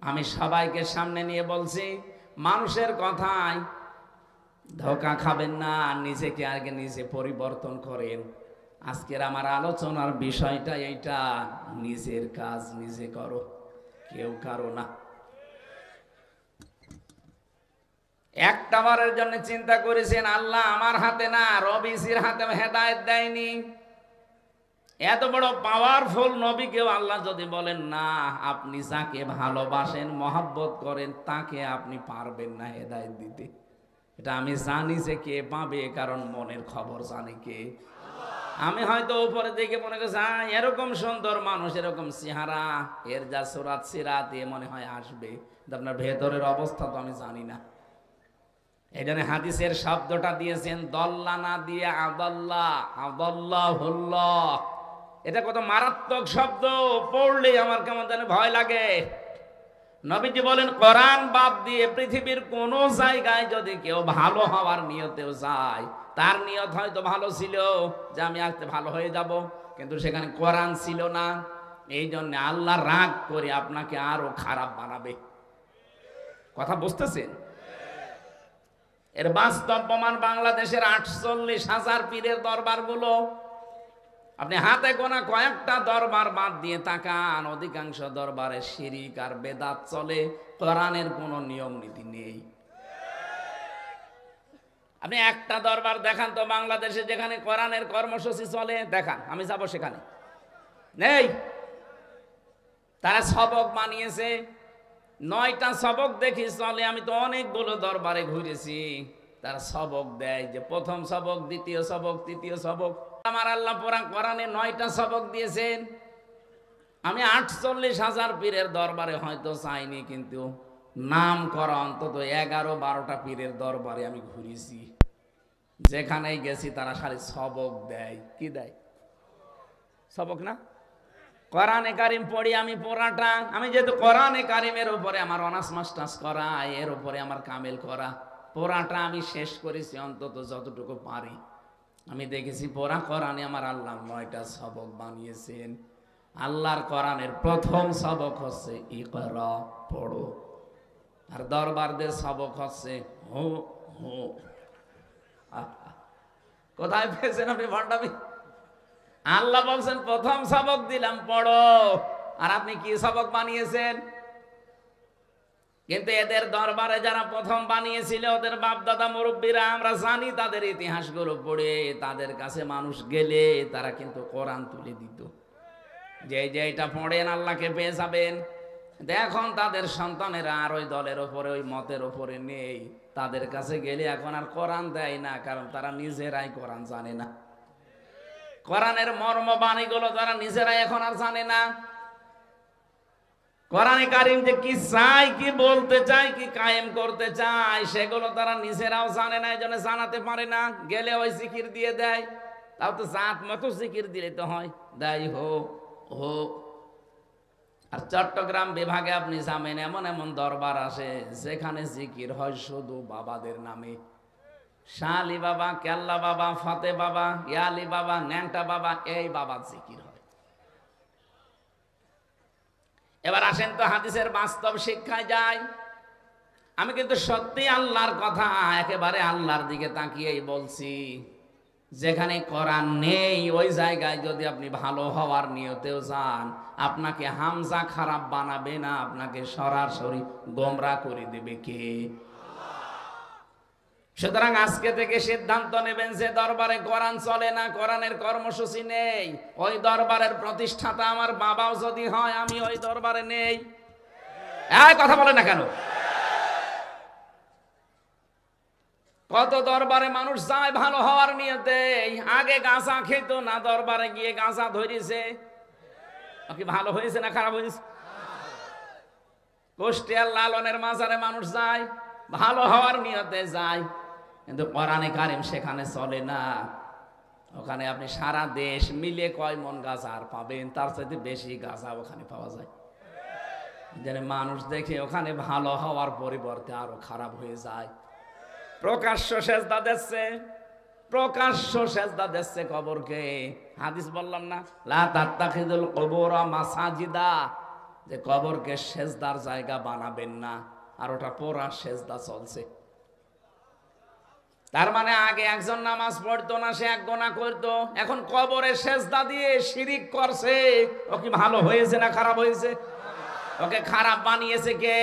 আমি সবাইকে সামনে নিয়ে বলছি, মানুষের কথায় ধোকা খাবেন না, নিজেকে আগে নিজে পরিবর্তন করেন। আজকের আমার আলোচনার বিষয়টা এইটা, নিজের কাজ নিজে করো, কেউ কারো না। একটা বারের জন্য চিন্তা করেছেন আল্লাহ আমার হাতে না, রবিসির হাতে হেদায়েত দেয়নি? এত বড় পাওয়ারফুল নবীকেও আল্লাহ যদি বলেন না, আপনি যাকে ভালোবাসেন, মহব্বত করেন, তাকে আপনি পারবেন না হেদায়েত দিতে, এটা আমি জানি যে কে পাবে, কারণ মনের খবর জানে কে? আমি হয়তো উপরে দেখে মনে করছি এরকম সুন্দর মানুষ, এরকম চেহারা, এর যা সুরাত সিরাত, এ মনে হয় আসবে, আপনার ভেতরের অবস্থা তো আমি জানি না। এই জন্য হাদিসের শব্দটা দিয়েছেন দল্লা না দিয়ে আদাল্লাহ, আদাল্লাহুল্লাহ। এটা কত মারাত্মক শব্দ, পড়লে আমার কেমন যেন ভয় লাগে। নবীজি বলেন, কোরআন বাদ দিয়ে পৃথিবীর কোন জায়গায় যদি কেউ ভালো হওয়ার নিয়তেও যায়, তার নিয়ত হয়তো ভালো ছিল যে আমি আজকে ভালো হয়ে যাব, কিন্তু সেখানে কোরআন ছিল না, এই জন্য আল্লাহ রাগ করে আপনাকে আরো খারাপ বানাবে। কথা বুঝতেছেন? এর বাস্তব প্রমাণ বাংলাদেশের 48,000 পীরের দরবারগুলো। আপনি হাতে গোনা কয়েকটা দরবার বাদ দিয়ে তাকান, অধিকাংশ দরবারে শিরিক আর বেদাত চলে, কোরআনের কোনো নিয়ম নীতি নেই। আপনি একটা দরবার দেখান তো বাংলাদেশে যেখানে কোরআনের কর্মসূচি চলে, দেখান, আমি যাব সেখানে, নেই। তারা সবক বানিয়েছে, 9টা সবক দেখি চলে। আমি তো অনেকগুলো দরবারে ঘুরেছি, তারা সবক দেয় যে প্রথম সবক, দ্বিতীয় সবক, তৃতীয় সবক। আমার আল্লাহ কোরআনে 9টা সবক দিয়েছেন। আমি 48,000 পীরের দরবারে হয়তো চাইনি, কিন্তু নাম করা অন্তত 11-12টা পীরের দরবারে আমি ঘুরেছি, যেখানেই গেছি তারা সারি সবক দেয়। কি দেয়? সবক না? কোরআনে কারিম পড়ি আমি পড়াটা, আমি যেহেতু কোরআনে কারিমের উপরে আমার অনার্স মাস্টার্স করা, এর উপরে আমার কামেল করা, পড়াটা আমি শেষ করেছি অন্তত যতটুকু পারি। আমি দেখেছি পড়া কোরআনে আমার আল্লাহ 9টা সবক বানিয়েছেন। আল্লাহর কোরআনের প্রথম সবক হচ্ছে ইকরা, পড়ো, আর দরবারদের সবক হচ্ছে হো হো। কোথায় পেয়েছেন আপনি ভণ্ডামি? আল্লাহ বলছেন প্রথম সবক দিলাম পড়ো, আর আপনি কি সবক বানিয়েছেন? কিন্তু এদের দরবারে যারা প্রথম বানিয়েছিল, ওদের বাপ দাদা মুরব্বীরা, আমরা জানি তাদের ইতিহাসগুলো পড়ে, তাদের কাছে মানুষ গেলে তারা কিন্তু কোরআন তুলে দিত, যে এটা পড়েন আল্লাহকে পেয়ে যাবেন। এখন তাদের সন্তানেরা আর ওই দলের ওপরে, ওই মতের ওপরে নেই, তাদের কাছে গেলে এখন আর কোরআন দেয় না, কারণ তারা নিজেরাই কোরআন জানে না। কোরআনের মর্ম বাণীগুলো তারা নিজেরাই এখন আর জানে না। কোরআনে কারিম যে কি চাই, কি বলতে চাই, কি কায়েম করতে চাই, সেগুলো তারা নিজেরাও জানে না, এই জন্য জানাতে পারে না। গেলে ওই জিকির দিয়ে দেয়, তাও তো জাত মতো জিকির দিলে তো হয়, দেয় হো হো। আর চট্টগ্রাম বিভাগে আপনি যাবেন, এমন এমন দরবার আসে যেখানে জিকির হয় শুধু বাবাদের নামে। শাহ আলী বাবা, কেল্লা বাবা, ফতে বাবা, ইয়ালি বাবা, ন্যাংটা বাবা, এই বাবা জিকির হয়। এবার আসেন তো হাদিসের বাস্তব শিক্ষায় যাই। আমি কিন্তু সত্যি আল্লাহর কথা একেবারে আল্লাহর দিকে তাকিয়েই বলছি। যেখানে কোরআন নেই ওই জায়গায় যদি আপনি ভালো হওয়ার নিয়তেও যান, আপনাকে হামজা খারাপ বানাবে না, আপনাকে সরাসরি গোমরা করে দেবে কে? সুতরাং আজকে থেকে সিদ্ধান্ত নেবেন যে দরবারে কোরআন চলে না, কোরআনের কর্মসূচি নেই, ওই দরবারের প্রতিষ্ঠাতা আমার বাবাও যদি হয়, আমি ওই দরবারে নেই। এই কথা বলে না কেন? কত দরবারে মানুষ যায় ভালো হওয়ার নিয়তে, আগে গাঁজা খেত না, দরবারে গিয়ে গাঁজা ধরেছে, কি ভালো হয়েছে না খারাপ হয়েছে? কুষ্টিয়ার লালনের মাজারে মানুষ যায় ভালো হওয়ার নিয়তে যায়, কিন্তু কোরআনে কারিম সেখানে চলে না। ওখানে আপনি সারা দেশ মিলে কয় মন গাঁজা আর পাবেন, তার চাইতে বেশি গাঁজা ওখানে পাওয়া যায়। যেন মানুষ দেখে ওখানে ভালো হওয়ার পরিবর্তে আরো খারাপ হয়ে যায়। প্রকাশ্য সেজদা দিচ্ছে, প্রকাশ্য সেজদা দিচ্ছে কবরকে। হাদিস বললাম না, লা তাত্তাখিযুল কুবুরা মাসাজিদা, যে কবরকে সেজদার জায়গা বানাবেন না, আর ওটা পুরা সেজদা চলছে। তার মানে আগে একজন নামাজ পড়তো না, সে এক গুনাহ করতো, এখন কবরে সেজদা দিয়ে শিরিক করছে। ও কি ভালো হয়েছে না খারাপ হয়েছে? ওকে খারাপ বানিয়েছে কে?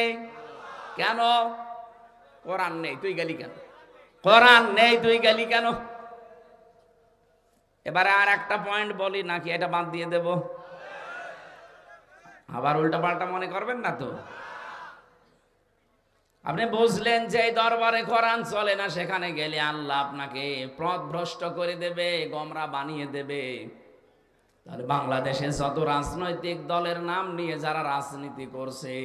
কেন? কোরআন নেই, তুই গেলি কেন? কোরআন নেই, তুই গেলি কেন? এবারে আর একটা পয়েন্ট বলি, নাকি এটা বাদ দিয়ে দেব? আবার উল্টা পাল্টা মনে করবেন না তো? আপনি বুঝলেন যে এই দরবারে কোরআন চলে না, সেখানে গেলে আল্লাহ আপনাকে পথভ্রষ্ট করে দেবে, গোমরা বানিয়ে দেবে। তাহলে বাংলাদেশে যত রাজনৈতিক দলের নাম নিয়ে যারা রাজনীতি করছে,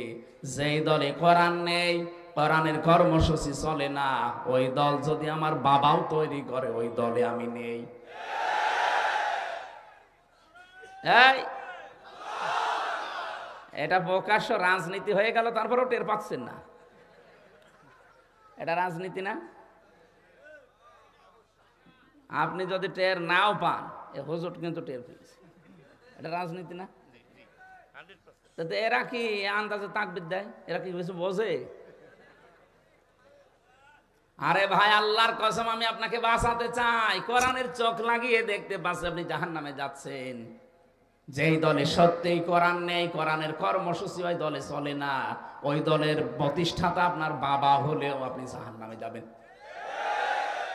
যেই দলে কোরআন নেই, কোরআনের কর্মসূচি চলে না, ওই দল যদি আমার বাবাও তৈরি করে, ওই দলে আমি নেই। এই এটা প্রকাশ্য রাজনীতি হয়ে গেল, তারপরেও টের পাচ্ছেন না? এটা রাজনীতি না? আপনি যদি টের নাও পান, এ হুজুর কিন্তু টের পেয়েছে। এটা রাজনীতি না? এরা কি আন্দাজে তাকবীর দেয়? এরা কি কিছু বোঝে? আরে ভাই, আল্লাহর কসম, আমি আপনাকে বাঁচাতে চাই। কোরআনের চোখ লাগিয়ে দেখতে পাচ্ছি আপনি জাহান্নামে যাচ্ছেন। যেই দলে সত্যিই কোরআন নেই, কোরআনের কর্মসূচি ওই দলে চলে না, ওই দলের প্রতিষ্ঠাতা আপনার বাবা হলেও আপনি জাহান্নামে যাবেন।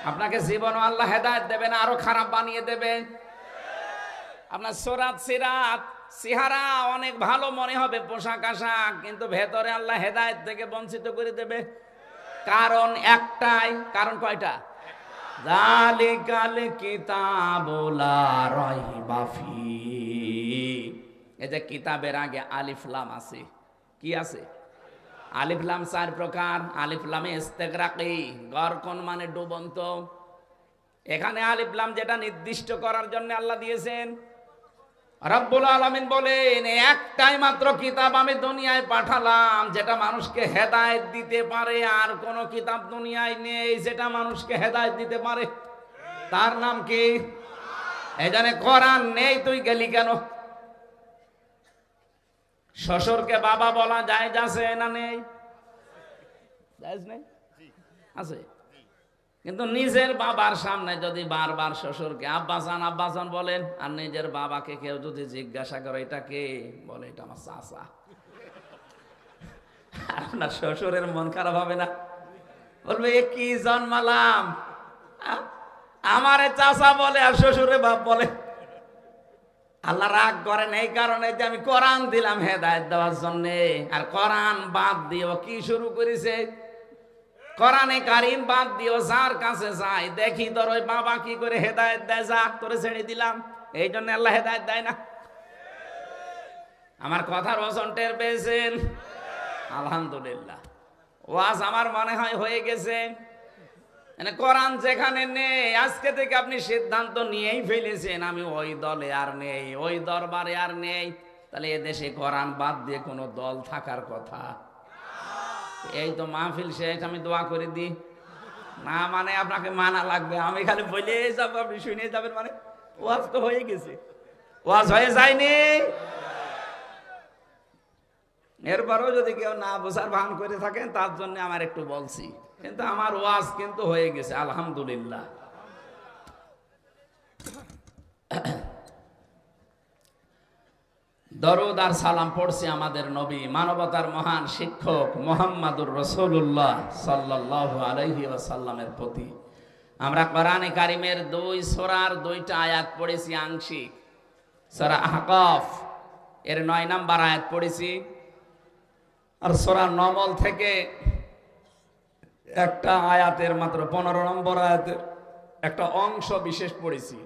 আপনাকে জীবনও আল্লাহ হেদায়েত দেবে না, আরো খারাপ বানিয়ে দেবে। আপনার সুরাত সিরাত চেহারা অনেক ভালো মনে হবে, পোশাক আশাক, কিন্তু ভেতরে আল্লাহ হেদায়েত থেকে বঞ্চিত করে দেবে। কারণ একটাই। কারণ কয়টা? যালিকাল কিতাবু লা রাইবা ফীহি। এই যে কিতাবের আগে আলিফ লাম আছে, কি আছে? আলিফ লাম 4 প্রকার। আলিফ লামে ইস্তেগরাকি, গরকন মানে ডুবন্ত। এখানে আলিফ লাম যেটা নির্দিষ্ট করার জন্য আল্লাহ দিয়েছেন। রব্বুল আলামিন বলেন, একটাই মাত্র কিতাব আমি দুনিয়ায় পাঠালাম যেটা মানুষকে হেদায়েত দিতে পারে, আর কোন কিতাব দুনিয়ায় নেই যেটা মানুষকে হেদায়েত দিতে পারে। তার নাম কি? এই জন্য কোরআন নেই, তুই গেলি কেন? শ্বশুরকে বাবা বলা জায়েজ আছে না নেই? জায়েজ নেই? আছে। কিন্তু নিজের বাবার সামনে যদি বারবার শ্বশুরকে আব্বাজান আব্বাজান বলেন, আর নিজের বাবাকে কেউ যদি জিজ্ঞাসা করে এটা কে, বলে এটা আমার চাচা, আপনার শ্বশুরের মন খারাপ হবে না? বলবে এ কি জন্মালাম, আমারে চাচা বলে আর শ্বশুরে বাপ বলে। আল্লাহ রাগ করেন এই কারণে যে আমি কোরআন দিলাম হেদায়েত দেওয়ার জন্য, আর কোরআন বাদ দিয়েও কি শুরু করেছে? কোরআনে কারিম বাদ দিও, যার কাছে যাই দেখি তোর ওই বাবা কি করে হেদায়েত দেয়, যা তোরে ছেড়ে দিলাম। এই জন্য আল্লাহ হেদায়েত দেয় না। আমার কথার ওজন টের পেয়েছেন? আলহামদুলিল্লাহ, ওয়াজ আমার মনে হয় হয়ে গেছে। মানে কোরআন যেখানে নেই, আজকে থেকে আপনি সিদ্ধান্ত নিয়েই ফেলেছেন আমি ওই দলে আর নেই, ওই দরবারে আর নেই। তাহলে এদেশে কোরআন বাদ দিয়ে কোনো দল থাকার কথা? এই তো মাহফিল শেষ, আমি দোয়া করে দিই না, মানে আপনাকে মানা লাগবে। আমি খালি বলে যাব, আপনি শুনে যাবেন, মানে ওয়াজ তো হয়ে গেছে। ওয়াজ হয়ে যায়নি? এরপরেও যদি কেউ না বোঝার ভান করে থাকেন তার জন্য আমার একটু বলছি, কিন্তু আমার ওয়াজ কিন্তু হয়ে গেছে আলহামদুলিল্লাহ। দরুদ আর সালাম পড়ছি আমাদের নবী, মানবতার মহান শিক্ষক মুহাম্মাদুর রাসূলুল্লাহ সাল্লাল্লাহু আলাইহি ওয়াসাল্লামের প্রতি। আমরা কোরআনে কারিমের 2 সূরার 2টা আয়াত পড়েছি আংশিক। সূরা আহকাফ এর 9 নম্বর আয়াত পড়েছি, আর সূরা নমল থেকে একটা আয়াতের মাত্র 15 নম্বর আয়াতের একটা অংশ বিশেষ পড়েছি।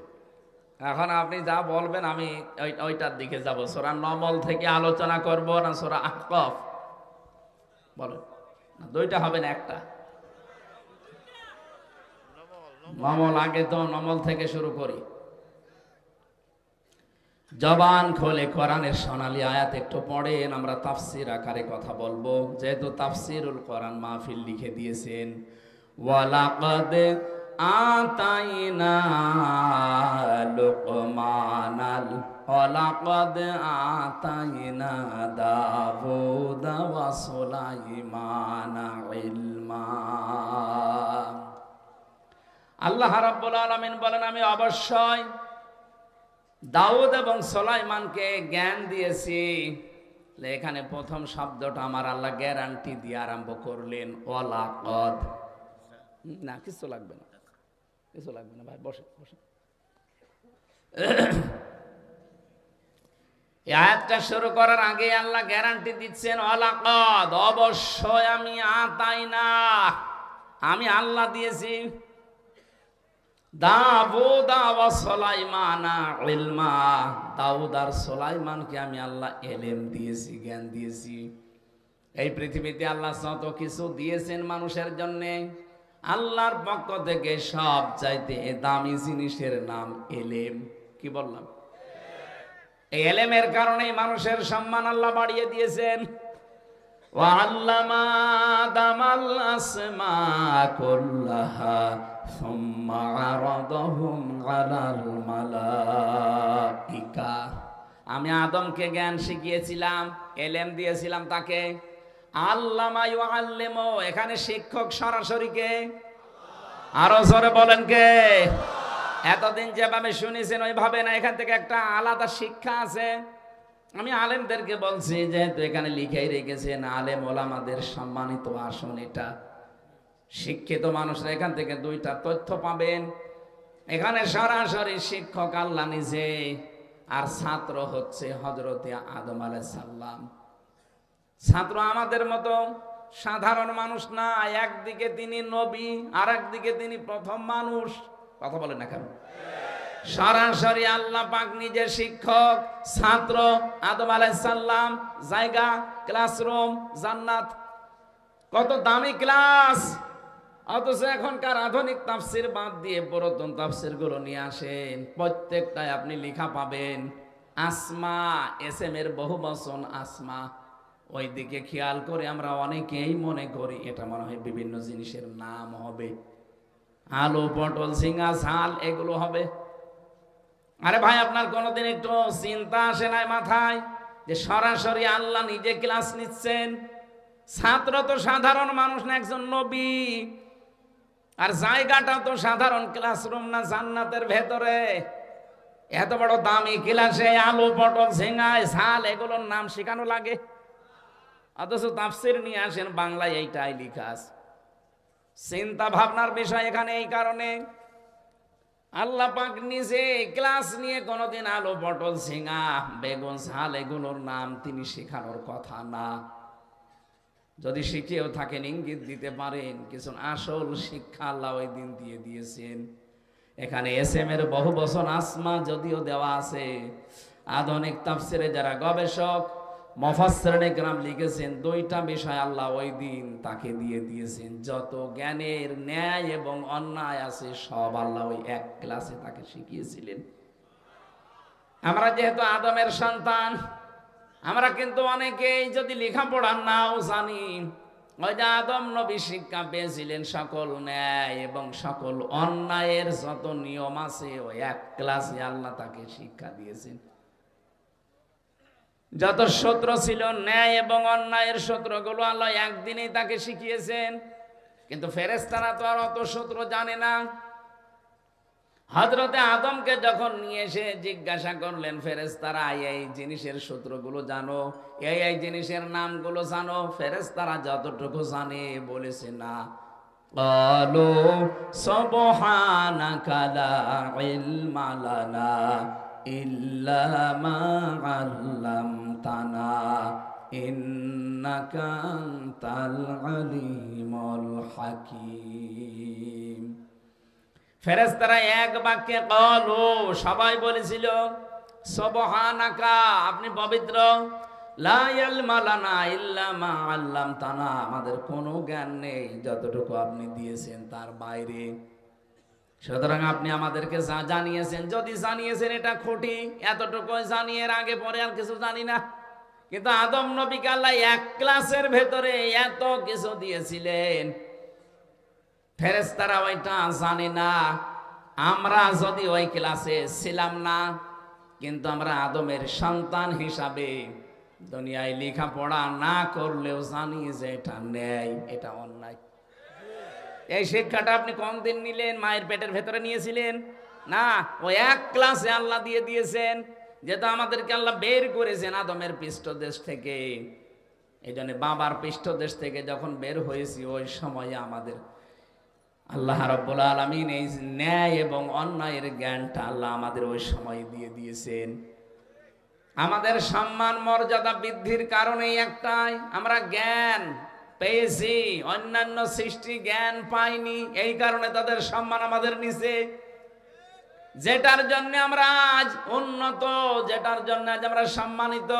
এখন আপনি যা বলবেন আমি ওইটার দিকে যাব। সূরা নমল থেকে আলোচনা করব না সূরা আহকাফ? বলেন, না দুইটা হবে না একটা? নমল আগে, তো নমল থেকে শুরু করি। জবান খোলে কোরআনের সোনালী আয়াত একটু পড়েন, আমরা তাফসীর আকারে কথা বলবো, যেহেতু তাফসীরুল কোরআন মাহফিল লিখে দিয়েছেন। ওয়ালাকাদ আতাইনা লুকমানাল ওয়ালাকাদ আতাইনা দাউদা ওয়া সুলাইমানা ইলমা। আল্লাহ রাব্বুল আলামিন বলেন, আমি অবশ্যই দাউদ এবং সুলাইমানকে জ্ঞান দিয়েছি। এখানে প্রথম শব্দটা আমার আল্লাহ গ্যারান্টি দিয়ে আরম্ভ করলেন, ওয়ালাকাদ। না কিছু লাগবে না, কিছু লাগবে না ভাই, বসে বসে। এই আয়াতটা শুরু করার আগে আল্লাহ গ্যারান্টি দিচ্ছেন, ওয়ালাকাদ, অবশ্যই আমি আতাইনা, আমি আল্লাহ দিয়েছি দাউদা ওয়া সুলাইমানা ইলমা, দাউদ আর সুলাইমানকে আমি আল্লাহ ইলম দিয়েছি, জ্ঞান দিয়েছি। এই পৃথিবীতে আল্লাহ যত কিছু দিয়েছেন মানুষের জন্য, আল্লাহর পক্ষ থেকে সব চাইতে দামি জিনিসের নাম ইলম। কি বললাম? এই ইলমের কারণে মানুষের সম্মান আল্লাহ বাড়িয়ে দিয়েছেন। ওয়াল্লামা আদামাল আসমা কুল্লাহা সুম্মা আরাদাহুম আলাল মালাইকা। আমি আদমকে জ্ঞান শিখিয়েছিলাম, ইলম দিয়েছিলাম তাকে। আল্লামা ইউআল্লিমু, এখানে শিক্ষক সরাসরি কে? আরো জোরে বলেন কে? এতদিন যেভাবে শুনেছেন ওইভাবে না, এখান থেকে একটা আলাদা শিক্ষা আছে। আমি আলেমদেরকে বলছি, যেহেতু এখানে লিখেই রেখেছেন আলেম ওলামাদের সম্মানিত আসন এটা, শিক্ষিত মানুষরা এখান থেকে 2টা তথ্য পাবেন। এখানে সরাসরি শিক্ষক আল্লাহ নিজে, আর ছাত্র হচ্ছে হযরতে আদম আলাইহিস সালাম। ছাত্র আমাদের মতো সাধারণ মানুষ না, একদিকে তিনি নবী আর একদিকে তিনি প্রথম মানুষ। কথা বলেন না কেন? সরাসরি আল্লাহ পাক নিজের শিক্ষক, ছাত্র আদম আলাইহিস সালাম, জায়গা ক্লাসরুম জান্নাত। কত দামি ক্লাস! অথচ এখনকার আধুনিক তাফসির বাদ দিয়ে পুরাতন তাফসির গুলো নিয়ে আসেন, প্রত্যেকটাই আপনি লেখা পাবেন আসমা, এসএম এর বহুবচন আসমা। ওই দিকে খেয়াল করে আমরা অনেকেই মনে করি এটা মনে হয় বিভিন্ন জিনিসের নাম হবে, আলু পটল ঝিঙ্গা ঝাল এগুলো হবে। আরে ভাই, আপনার কোনোদিন একটু চিন্তা আসে নাই মাথায় যে সরাসরি আল্লাহ নিজে ক্লাস নিচ্ছেন? ছাত্র তো সাধারণ মানুষ না, একজন নবী। আর জায়গাটা তো সাধারণ ক্লাসরুম না, জান্নাতের ভেতরে। এত বড় দামি ক্লাসে আলু পটল ঝিঙ্গায় ঝাল এগুলোর নাম শেখানো লাগে? অথচ তাফসির নিয়ে আসেন বাংলায় এইটাই লেখা আছে। চিন্তা ভাবনার বিষয় এখানে এই কারণে আল্লাহ পাক নিজে ক্লাস নিয়ে কোনোদিন আলু পটল ঝিঙ্গা বেগুন ঝাল এগুলোর নাম তিনি শেখানোর কথা না। যদি শিখেও থাকেন ইঙ্গিত দিতে পারেন কিছু আসল শিক্ষা আল্লাহ ওই দিন দিয়ে দিয়েছেন। এখানে এসএম এর বহুবচন আসমা যদিও দেওয়া আছে, আধুনিক তাফসিরে যারা গবেষক মুফাসসিরিনে কেরাম লিখেছেন 2টা বিষয় আল্লাহ ওই দিন তাকে দিয়ে দিয়েছেন। যত জ্ঞানের ন্যায় এবং অন্যায় আছে সব আল্লাহ ওই এক ক্লাসে তাকে শিখিয়েছিলেন। আমরা যেহেতু আদমের সন্তান, আমরা কিন্তু অনেকেই যদি লেখাপড়া নাও জানি, ওই যে আদম নবী শিক্ষা পেয়েছিলেন সকল ন্যায় এবং সকল অন্যায়ের যত নিয়ম আছে ওই এক ক্লাসে আল্লাহ তাকে শিক্ষা দিয়েছেন। যত সূত্র ছিল ন্যায় এবং অন্যায়ের সূত্রগুলো আল্লাহ একদিনেই তাকে শিখিয়েছেন। কিন্তু ফেরেশতারা তো আর অত সূত্র জানে না। হযরতে আদমকে যখন নিয়ে এসে জিজ্ঞাসা করলেন ফেরেশতারা, এই জিনিসের সূত্রগুলো জানো, এই জিনিসের নামগুলো জানো? ফেরেশতারা যতটুকু জানে বলেছে না। ক্বালু সুবহানাকা লা ইলমা লানা ইল্লা মা আল্লামতানা ইন্নাকা আনতাল আলিমুল হাকীম। ফেরেশতারা এক বাক্যে ক্বালু, সবাই বলেছিল সুবহানাকা, আপনি পবিত্র, লা ইলমা লানা ইল্লা মা আল্লামতানা, আমাদের কোনো জ্ঞান নেই যতটুকু আপনি দিয়েছেন তার বাইরে। সুতরাং আপনি আমাদেরকে যা জানিয়েছেন, যদি জানিয়েছেন এটা খুঁটি, এতটুকু জানি, এর আগে পরে আর কিছু জানি না। কিন্তু আদম নবীকে আল্লাহ এক ক্লাসের ভেতরে এত কিছু দিয়েছিলেন, ফেরেশতারা ওইটা জানে না। আমরা যদি ওই ক্লাসে ছিলাম না, কিন্তু আমরা আদমের সন্তান হিসাবে দুনিয়ায় লেখাপড়া না করলেও জানি যে এটা ন্যায়, এটা অন্যায়। এই শিক্ষাটা আপনি কোন দিন নিলেন? মায়ের পেটের ভেতরে নিয়েছিলেন না, ওই এক ক্লাসে আল্লাহ দিয়ে দিয়েছেন। যেহেতু আমাদেরকে আল্লাহ বের করেছেন আদমের পৃষ্ঠদেশ থেকে, এই জন্য বাবার পৃষ্ঠদেশ থেকে যখন বের হয়েছি ওই সময়ে আমাদের আল্লাহ রাব্বুল আলামিন এই ন্যায় এবং অন্যায়ের জ্ঞানটা আল্লাহ আমাদের ওই সময় দিয়ে দিয়েছেন। আমাদের সম্মান মর্যাদা বৃদ্ধির কারণে একটাই, আমরা জ্ঞান পেয়েছি, অন্যান্য সৃষ্টি জ্ঞান পায়নি, এই কারণে তাদের সম্মান আমাদের নিচে। যেটার জন্য আমরা আজ উন্নত, যেটার জন্য আজ আমরা সম্মানিত,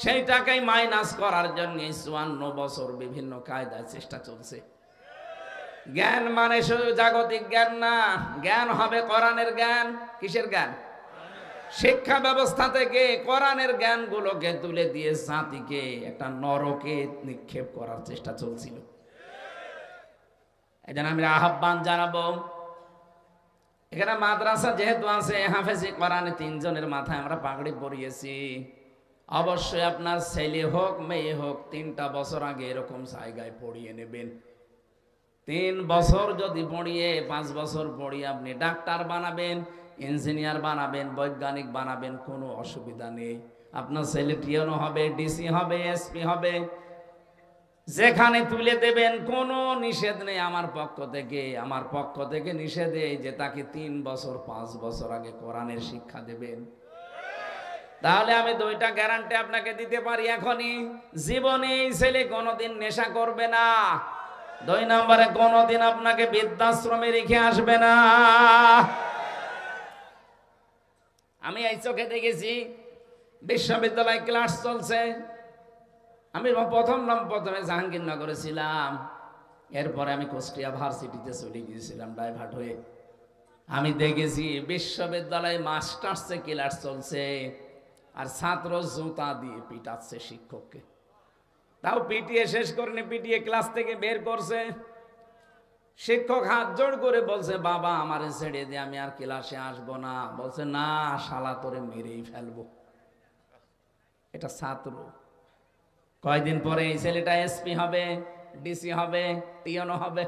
সেইটাকেই মাইনাস করার জন্য 54 বছর বিভিন্ন কায়দায় চেষ্টা চলছে। জ্ঞান মানে শুধু জাগতিক জ্ঞান না, জ্ঞান হবে কোরআনের জ্ঞান। কিসের জ্ঞান? শিক্ষা ব্যবস্থা থেকে কোরআনের জ্ঞানগুলোকে তুলে দিয়ে জাতিকে একটা নরকে নিক্ষেপ করার চেষ্টা চলছিল। এই জন্য আমি আহ্বান জানাবো, এখানে মাদ্রাসা যেহেতু আছে, হাফেজি কোরআনে 3 জনের মাথায় আমরা পাগড়ি পরিয়েছি। অবশ্যই আপনার ছেলে হোক মেয়ে হোক 3টা বছর আগে এরকম জায়গায় পড়িয়ে নেবেন। 3 বছর যদি পড়িয়ে 5 বছর পড়িয়ে আপনি ডাক্তার বানাবেন, ইঞ্জিনিয়ার বানাবেন, বৈজ্ঞানিক বানাবেন, কোনো অসুবিধা নেই। আপনার ছেলে টিএনও হবে, ডিসি হবে, এসপি হবে, যেখানে তুলে দেবেন কোনো নিষেধ নেই আমার পক্ষ থেকে নিষেধ এই যে তাকে 3 বছর 5 বছর আগে কোরআনের শিক্ষা দেবেন। তাহলে আমি 2টা গ্যারান্টি আপনাকে দিতে পারি এখনই, জীবনে এই ছেলে কোনোদিন নেশা করবে না। 2 নম্বরে কোনোদিন আপনাকে বৃদ্ধাশ্রমে রেখে আসবে না। আমি এই চোখে দেখেছি, বিশ্ববিদ্যালয় ক্লাস চলছে। আমি প্রথমে জাহাঙ্গীরনগরে ছিলাম, এরপরে আমি কুষ্টিয়া ভার্সিটিতে চলে গিয়েছিলাম ডাইভার্ট হয়ে। আমি দেখেছি বিশ্ববিদ্যালয়ে মাস্টার্সে ক্লাস চলছে, আর ছাত্র জুতা দিয়ে পিটাচ্ছে শিক্ষককে। তাও পিটিয়ে শেষ করেনি, পিটিয়ে ক্লাস থেকে বের করছে। শিক্ষক হাত জোড় করে বলছে, বাবা আমারে ছেড়ে দিয়ে, আমি আর ক্লাসে আসবো না। বলছে, না শালা তোরে মেরেই ফেলবো। এটা ছাত্র। কয়দিন পরে এই ছেলেটা এসপি হবে, ডিসি হবে, টিএনও হবে।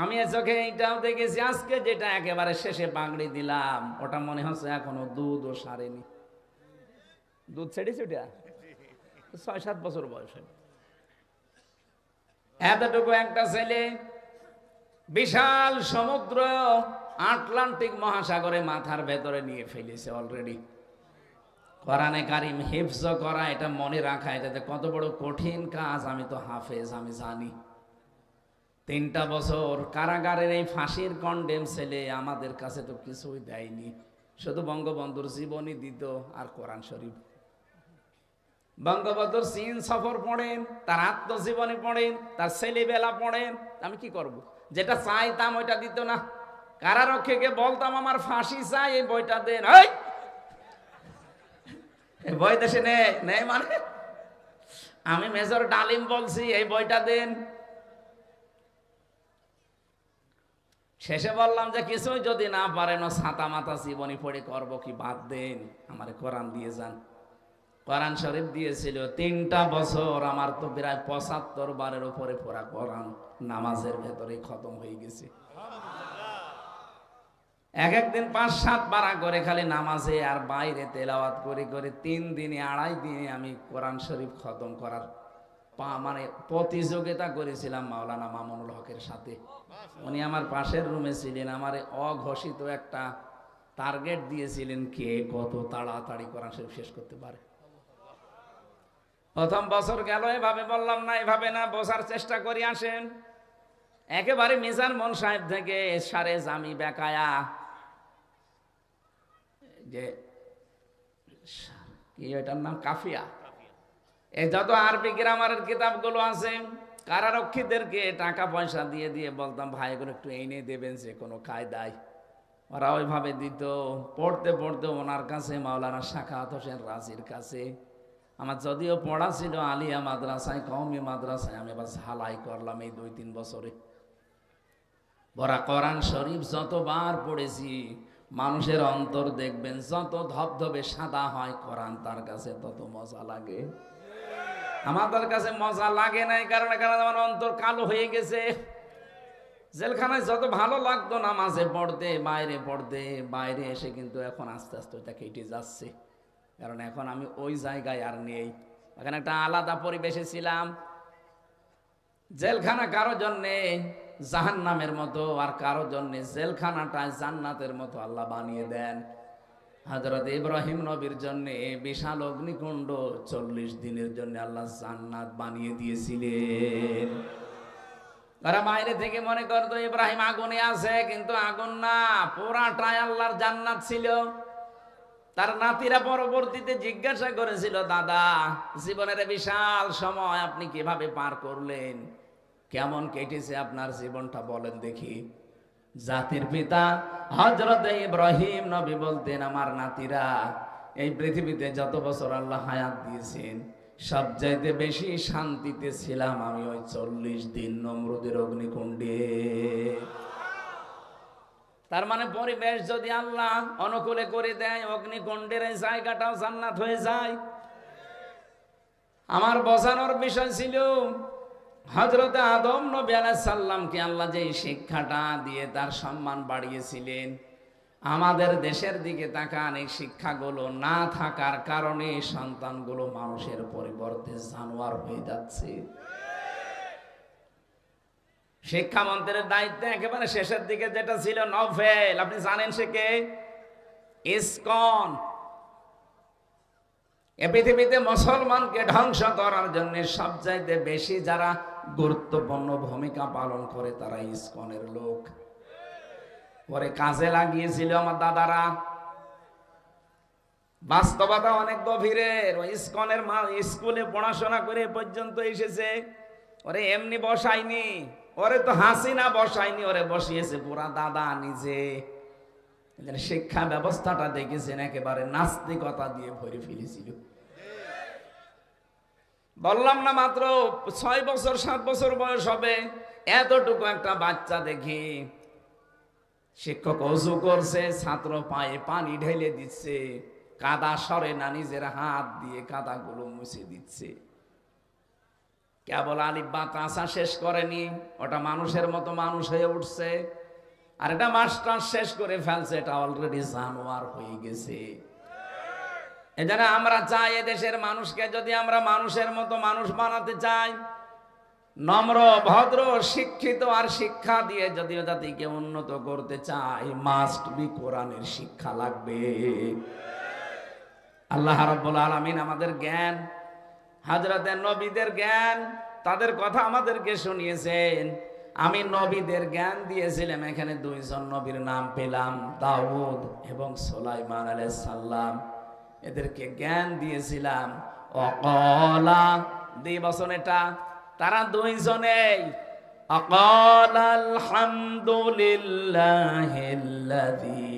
আমি এ চোখে এইটাও দেখেছি। আজকে যেটা একেবারে শেষে পাগড়ি দিলাম, ওটা মনে হচ্ছে এখনো দুধও সারেনি। দুধ ছেড়েছে ওটা 6-7 বছর বয়সে। এতটুকু একটা ছেলে বিশাল সমুদ্র আটলান্টিক মহাসাগরে মাথার ভেতরে নিয়ে ফেলেছে অলরেডি। কোরআনে কারিম হিফজ করা, এটা মনে রাখা, এটাতে কত বড় কঠিন কাজ আমি তো হাফেজ, আমি জানি। 3টা বছর কারাগারের এই ফাঁসির কন্ডেম ছেলে আমাদের কাছে তো কিছুই দেয়নি, শুধু বঙ্গবন্ধুর জীবনী দিত আর কোরআন শরীফ। বঙ্গবন্ধুর চীন সফর পড়েন, তার আত্মজীবনী পড়েন, তার ছেলেবেলা পড়েন। আমি কি করব? যেটা চাইতাম ওইটা দিত না। কারারক্ষীকে বলতাম আমার ফাঁসি চাই, এই বইটা দেন। এই বই দেশে নেই মানে আমি মেজর ডালিম বলছি এই বইটা দেন। শেষে বললাম যে কিছুই যদি না পারেন, ছাতা মাথা জীবনী পড়ে করবো কি, বাদ দেন, আমারে কোরআন দিয়ে যান। কোরআন শরীফ দিয়েছিল 3টা বছর। আমার তো প্রায় 75 বারের উপরে পড়া কোরআন নামাজের ভেতরে খতম হয়ে গেছে। এক একদিন 5-7 পারা করে খালি নামাজে আর বাইরে তেলাওয়াত করে করে 3 দিনে 2.5 দিনে আমি কোরআন শরীফ খতম করার মানে প্রতিযোগিতা করেছিলাম মাওলানা মামুনুল হকের সাথে। উনি আমার পাশের রুমে ছিলেন, আমার অঘোষিত একটা টার্গেট দিয়েছিলেন, কে কত তাড়াতাড়ি কোরআন শরীফ শেষ করতে পারে। প্রথম বছর গেল, এভাবে বললাম না, এভাবে না, বোঝার চেষ্টা করি আসেন। একেবারে মিজান মন সাহেব থেকে সারে জামি বেকায়া, যে কি এটার নাম, কাফিয়া, এই যত আরবি গ্রামারের কিতাবগুলো আছে, কারারক্ষীদেরকে টাকা পয়সা দিয়ে দিয়ে বলতাম, ভাই এগুলো একটু এনে দেবেন যে কোনো কায়দায়। ওরা ওইভাবে দিত। পড়তে পড়তে ওনার কাছে, মাওলানা সাখাওয়াত হোসেন রাজির কাছে, আমার যদিও পড়া ছিল আলিয়া মাদ্রাসায়, কওমি মাদ্রাসায়, আমি আবার ঝালাই করলাম এই 2-3 বছরে। বড়া কোরআন শরীফ যতবার পড়েছি, মানুষের অন্তর দেখবেন যত ধবধবে সাদা হয়, কোরআন তার কাছে তত মজা লাগে। আমাদের কাছে মজা লাগে নাই, কারণ আমার অন্তর কালো হয়ে গেছে। জেলখানায় যত ভালো লাগতো নামাজে পড়তে, বাইরে পড়তে, বাইরে এসে কিন্তু এখন আস্তে আস্তে ওটা কেটে যাচ্ছে, কারণ এখন আমি ওই জায়গায় আর নেই। এখানে একটা আলাদা পরিবেশে ছিলাম। জেলখানা কারো জন্যে জাহান্নামের মতো, আর কারো জন্যে জেলখানাটায় জান্নাতের মতো আল্লাহ বানিয়ে দেন। হযরত ইব্রাহিম নবীর জন্যে বিশাল অগ্নিকুণ্ড 40 দিনের জন্য আল্লাহ জান্নাত বানিয়ে দিয়েছিলেন। তারা বাইরে থেকে মনে করতো ইব্রাহিম আগুনে আছে, কিন্তু আগুন না, পুরাটাই আল্লাহর জান্নাত ছিল। তার নাতিরা পরবর্তীতে জিজ্ঞাসা করেছিল, দাদা জীবনের বিশাল সময় আপনি কিভাবে পার করলেন, কেমন কেটেছে আপনার জীবনটা বলেন দেখি। জাতির পিতা হযরত ইব্রাহিম নবী বলতেন, আমার নাতিরা, এই পৃথিবীতে যত বছর আল্লাহ হায়াত দিয়েছেন, সবচাইতে বেশি শান্তিতে ছিলাম আমি ওই 40 দিন নমরুদের অগ্নিকুণ্ডে। তার মানে পরিবেশ যদি আল্লাহ অনুকূলে করে দেয়, অগ্নিকুণ্ডের এই জায়গাটাও জান্নাত হয়ে যায়। আমার বোঝানোর বিষয় ছিল, হযরত আদম নবী আলাইহিস সালামকে আল্লাহ যে শিক্ষাটা দিয়ে তার সম্মান বাড়িয়েছিলেন, আমাদের দেশের দিকে তাকান, এই শিক্ষাগুলো না থাকার কারণে সন্তানগুলো মানুষের পরিবর্তে জানোয়ার হয়ে যাচ্ছে। শিক্ষামন্ত্রীর দায়িত্ব একেবারে শেষের দিকে যেটা ছিল নভেল, আপনি জানেন সে কে? ইসকন। এ পৃথিবীতে মুসলমানকে ধ্বংস করার জন্য সবচাইতে বেশি যারা গুরুত্বপূর্ণ ভূমিকা পালন করে, তারা ইসকনের লোক। পরে কাজে লাগিয়েছিল আমার দাদারা। বাস্তবতা অনেক গভীরের। ওই ইসকনের স্কুলে পড়াশোনা করে পর্যন্ত এসেছে। ওরে এমনি বসায়নি, ওরে তো হাসিনা বসায়নি, ওরে বসিয়েছে পুরা দাদা নিজে। শিক্ষা ব্যবস্থাটা দেখেছেন একেবারে নাস্তিকতা দিয়ে ভরে ফেলেছিল। বললাম না মাত্র 6 বছর 7 বছর বয়স হবে, এতটুকু একটা বাচ্চা দেখি শিক্ষক ওযু করছে, ছাত্র পায়ে পানি ঢেলে দিচ্ছে, কাদা সরে না, নিজের হাত দিয়ে কাদাগুলো মুছে দিচ্ছে। কেবল আলিফ বা তাসা শেষ করেনি, ওটা মানুষের মতো মানুষ হয়ে উঠছে। আর এটা মাস্টার শেষ করে ফেলছে, এটা অলরেডি জানোয়ার হয়ে গেছে। এজন্য আমরা চাই, এদেশের মানুষকে যদি আমরা মানুষের মতো মানুষ বানাতে চাই, নম্র ভদ্র শিক্ষিত আর শিক্ষা দিয়ে যদি জাতিকে উন্নত করতে চাই, মাস্ট বি কোরআনের শিক্ষা লাগবে। আল্লাহ রাব্বুল আলামিন আমাদের জ্ঞান, হযরতে নবীদের জ্ঞান, তাদের কথা আমাদেরকে শুনিয়েছেন। আমি নবীদের জ্ঞান দিয়েছিলাম, এখানে 2 জন নবীর নাম পেলাম, দাউদ এবং সুলাইমান আলাইহিস সালাম। এদেরকে জ্ঞান দিয়েছিলাম। অকলা দিবসন, এটা তারা 2 জনেই অকল আলহামদুলিল্লাহিল্লাযী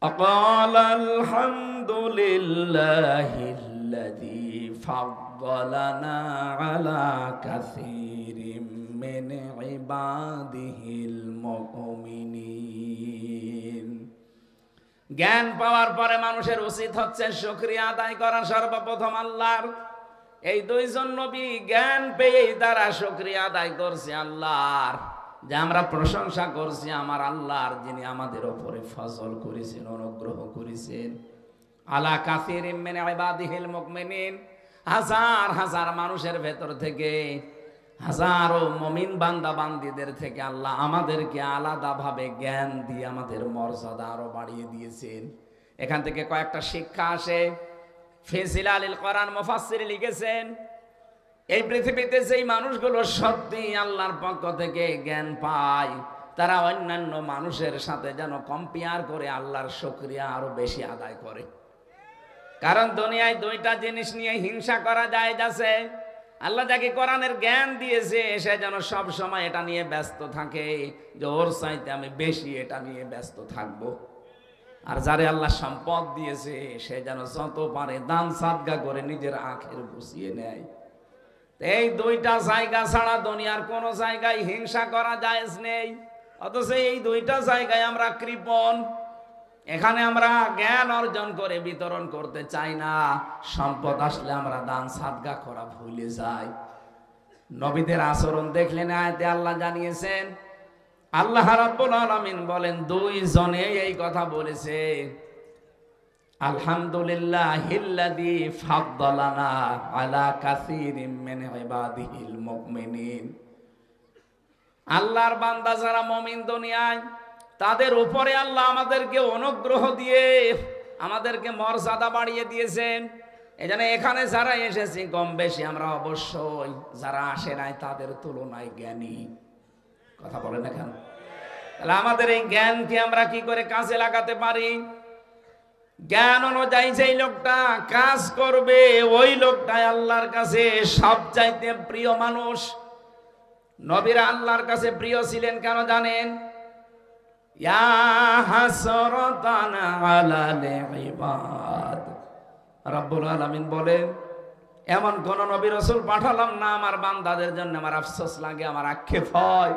অকল আলহামদুলিল্লাহিল্লাযী ফাদ্দালানা আলা কাসীরিম মিন ইবাদিহিল মুমিনিন। জ্ঞান পাওয়ার পরে মানুষের উচিত হচ্ছে শুকরিয়া আদায় করা সর্বপ্রথম আল্লাহর। এই দুইজন নবী জ্ঞান পেয়েই তারা শুকরিয়া আদায় করছে আল্লাহর, যে আমরা প্রশংসা করছি আমার আল্লাহর, যিনি আমাদের উপরে ফজল করেছেন, অনুগ্রহ করেছেন। আলা কাসিরিম মিন ইবাদিহিল মুমিনিন, হাজার হাজার মানুষের ভেতর থেকে, হাজারো মুমিন বান্দা বান্দীদের থেকে আল্লাহ আমাদেরকে আলাদাভাবে জ্ঞান দিয়ে আমাদের মর্যাদা আরো বাড়িয়ে দিয়েছেন। এখান থেকে কয়েকটা শিক্ষা আসে। ফি জিলালিল কোরআন মুফাসসির লিখেছেন, এই পৃথিবীতে যেই মানুষগুলো সত্যি আল্লাহর পক্ষ থেকে জ্ঞান পায়, তারা অন্যান্য মানুষের সাথে যেন কম্পেয়ার করে আল্লাহর শুকরিয়া আরো বেশি আদায় করে। কারণ দুনিয়ায় দুইটা জিনিস নিয়ে হিংসা করা যায় যাচ্ছে। আল্লাহ যাকে কোরআনের জ্ঞান দিয়েছে সে যেন সব সময় এটা নিয়ে ব্যস্ত থাকে, যে ওর চাইতে আমি বেশি এটা নিয়ে ব্যস্ত থাকব। আর যারে আল্লাহ সম্পদ দিয়েছে সে যেন যত পারে দান সাদগা করে নিজের আখের গুছিয়ে নেয়। এই দুইটা জায়গা ছাড়া দুনিয়ার কোন জায়গায় হিংসা করা জায়েজ নেই। অথচ এই দুইটা জায়গায় আমরা কৃপণ। এখানে আমরা জ্ঞান অর্জন করে বিতরণ করতে চাই না, সম্পদ আসলে আমরা দান সাদগা করা ভুলে যাই। নবীদের আচরণ দেখলে না, আয়াতে আল্লাহ জানিয়েছেন, আল্লাহ রাব্বুল আলামিন বলেন দুইজনে এই কথা বলেছে, আলহামদুলিল্লাহিল্লাযী ফাদ্দালানা আলা কাসীরিম মিন ইবাদিহিল মুমিনিন। আল্লাহর বান্দা যারা মুমিন দুনিয়ায়, তাদের উপরে আল্লাহ আমাদেরকে অনুগ্রহ দিয়ে আমাদেরকে মর্যাদা বাড়িয়ে দিয়েছেন। এজন্য এখানে যারা এসেছি কম বেশি আমরা অবশ্যই যারা আসে নাই তাদের তুলনায় জ্ঞানী। কথা বলেন না কেন? তাহলে আমাদের এই জ্ঞানকে আমরা কি করে কাজে লাগাতে পারি? জ্ঞান অনুযায়ী যেই লোকটা কাজ করবে ওই লোকটাই আল্লাহর কাছে সবচাইতে প্রিয় মানুষ। নবীরা আল্লাহর কাছে প্রিয় ছিলেন কেন জানেন? ইয়া হাসরাতান আলাল ইবাদ, রব্বুল আলামিন বলেন, এমন কোন নবী রাসূল পাঠালাম না আমার বান্দাদের জন্য আমার আফসোস লাগে, আমার আক্ষেপ হয়।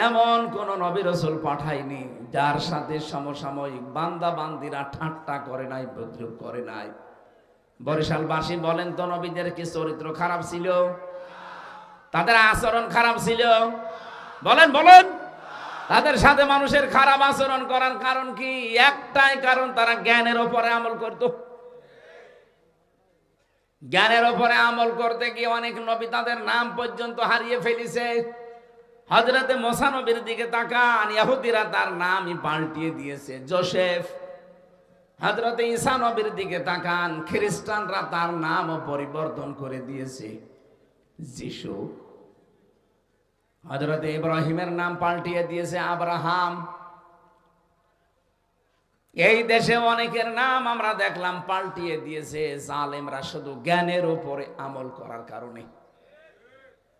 এমন কোন নবী রাসূল পাঠাইনি যার সাথে সমসাময়িক বান্দা বান্দিরা ঠাট্টা করে নাই, বিদ্রুপ করে নাই। বরিশালবাসী বলেন তো, নবীদের কি চরিত্র খারাপ ছিল? তাদের আচরণ খারাপ ছিল? বলেন বলেন। তাদের সাথে মানুষের খারাপ আচরণ করার কারণ কি? একটাই কারণ, তারা জ্ঞানের উপরে আমল করত। জ্ঞানের উপরে আমল করতে গিয়ে অনেক নবী তাদের নাম পর্যন্ত হারিয়ে ফেলেছে। হযরতে মুসা নবীর দিকে তাকান, ইহুদিরা তার নামই পাল্টিয়ে দিয়েছে যোসেফ। হযরতে ঈসা নবীর দিকে তাকান, খ্রিস্টানরা তার নামও পরিবর্তন করে দিয়েছে যিশু। হযরতে ইব্রাহিমের নাম পাল্টিয়ে দিয়েছে আব্রাহাম। এই দেশে অনেকের নাম আমরা দেখলাম পাল্টিয়ে দিয়েছে জালেমরা, শুধু জ্ঞানের উপরে আমল করার কারণে।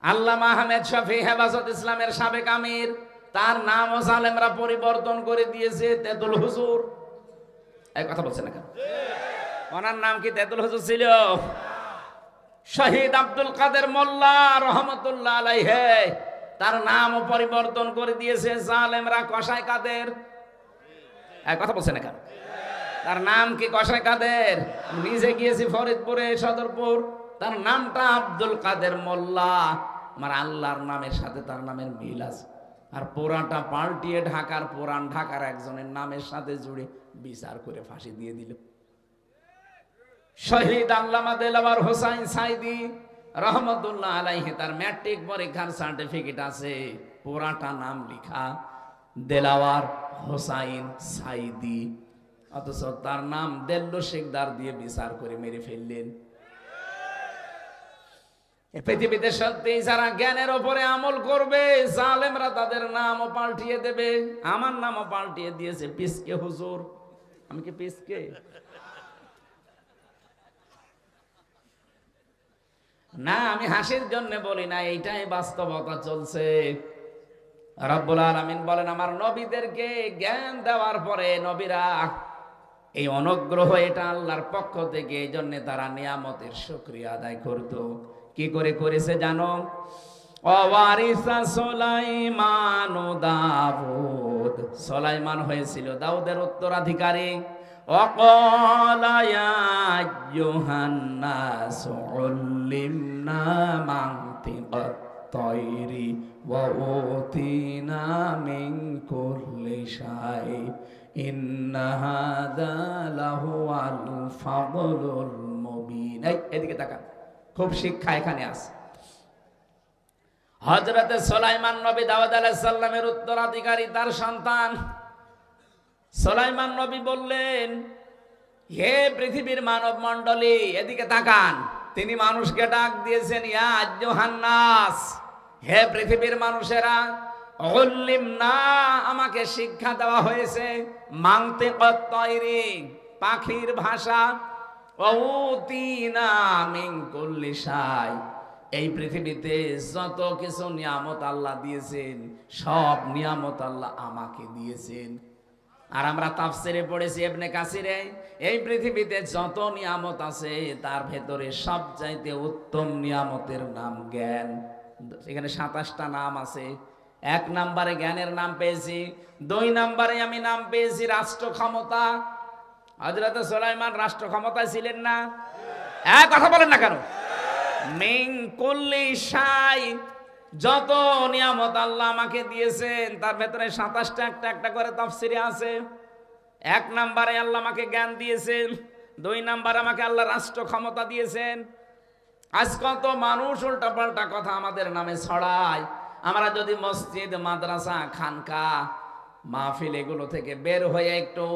আল্লামা আহমেদ শফি হেফাজত ইসলামের সাবেক আমির, তার নামও জালেমরা পরিবর্তন করে দিয়েছে তেতুল হুজুর। এই কথা বলছেন না কেন? ওনার নাম কি তেতুল হুজুর ছিল? শহীদ আব্দুল কাদের মোল্লা রহমতুল্লাহ আলাইহি, তার নামও পরিবর্তন করে দিয়েছে জালেমরা কসাই কাদের। এই কথা বলছেন না কেন? তার নাম কি কসাই কাদের? নিজে গিয়েছি ফরিদপুরে, সদরপুর, তার নামটা আব্দুল কাদের মোল্লা। আমার আল্লাহর নামের সাথে তার নামের মিল আছে। আর পুরাটা পাল্টিয়ে ঢাকার পুরান ঢাকার একজনের নামের সাথে জুড়ে বিচার করে ফাঁসি দিয়ে দিল। শহীদ আল্লামা দেলাওয়ার হোসাইন সাইদি রহমতুল্লাহ আলাইহি, তার ম্যাট্রিক পরীক্ষার সার্টিফিকেট আছে, পুরাটা নাম লিখা দেলাওয়ার হোসাইন সাইদি, অথচ তার নাম দেল্লো শেখদার দিয়ে বিচার করে মেরে ফেললেন। পৃথিবীতে সত্যি যারা জ্ঞানের উপরে আমল করবে, জালেমরা তাদের নামও পাল্টিয়ে দেবে। আমার নামও পাল্টিয়ে দিয়েছে পিসকে হুজুর। আমি কি পিসকে? না, আমি হাসির জন্য বলি না, এইটাই বাস্তবতা চলছে। রব্বুল আলামিন বলেন, আমার নবীদেরকে জ্ঞান দেওয়ার পরে নবীরা এই অনুগ্রহ এটা আল্লাহর পক্ষ থেকে, এই জন্য তারা নিয়ামতের শুকরিয়া আদায় করত। কি করে করেছে জানো? ওয়ারিসা সুলাইমান ও দাউদ, সুলাইমান হয়েছিল দাউদের উত্তরাধিকারী। ওয়াকালা ইয়া আইয়ুহান নাসু উল্লিমনা মানতিকাত তায়রি ওয়া উতিনা মিন কুল্লি শাই ইন্না হাযা লাহুয়াল ফাদলুল মুবিন। এদিকে তাকান, খুব শিক্ষা এখানে আছে। হযরতে সুলাইমান নবী দাউদ আলাইহিস সালামের উত্তরাধিকারী, তার সন্তান। সুলাইমান নবী বললেন, হে পৃথিবীর মানব মণ্ডলী, এদিকে তাকান। তিনি মানুষকে ডাক দিয়েছেন, ইয়া আইয়ুহান নাস, হে পৃথিবীর মানুষেরা, উল্লিমনা, আমাকে শিক্ষা দেওয়া হয়েছে, মানতিকাত তায়রি, পাখির ভাষা, ওয়া উতিনা মিন কুল্লি শাই, এই পৃথিবীতে যত কিছু নিয়ামত আল্লাহ দিয়েছেন সব নিয়ামত আল্লাহ আমাকে দিয়েছেন। আর আমরা তাফসিরে পড়েছি ইবনে কাসিরে, এই পৃথিবীতে যত নিয়ামত আছে তার ভেতরে সবচাইতে উত্তম নিয়ামতের নাম জ্ঞান। এখানে 27টা নাম আছে। 1 নম্বরে জ্ঞানের নাম পেয়েছি, 2 নম্বরে আমি নাম পেয়েছি রাষ্ট্র ক্ষমতা। হযরত সুলাইমান রাষ্ট্র ক্ষমতায় ছিলেন না? কথা বলেন না কেন? মিন কুল্লি শাই, যত নিয়ামত আল্লাহ আমাকে দিয়েছেন তার ভেতরে 27টা একটা একটা করে তাফসিরে আছে। 1 নম্বরে আল্লাহ আমাকে জ্ঞান দিয়েছেন, 2 নম্বরে আমাকে আল্লাহ রাষ্ট্র ক্ষমতা দিয়েছেন। আজ কত মানুষ উল্টাপাল্টা কথা আমাদের নামে ছড়ায়। আমরা যদি মসজিদ, মাদ্রাসা, খানকা, মাহফিল এগুলো থেকে বের হয়ে একটু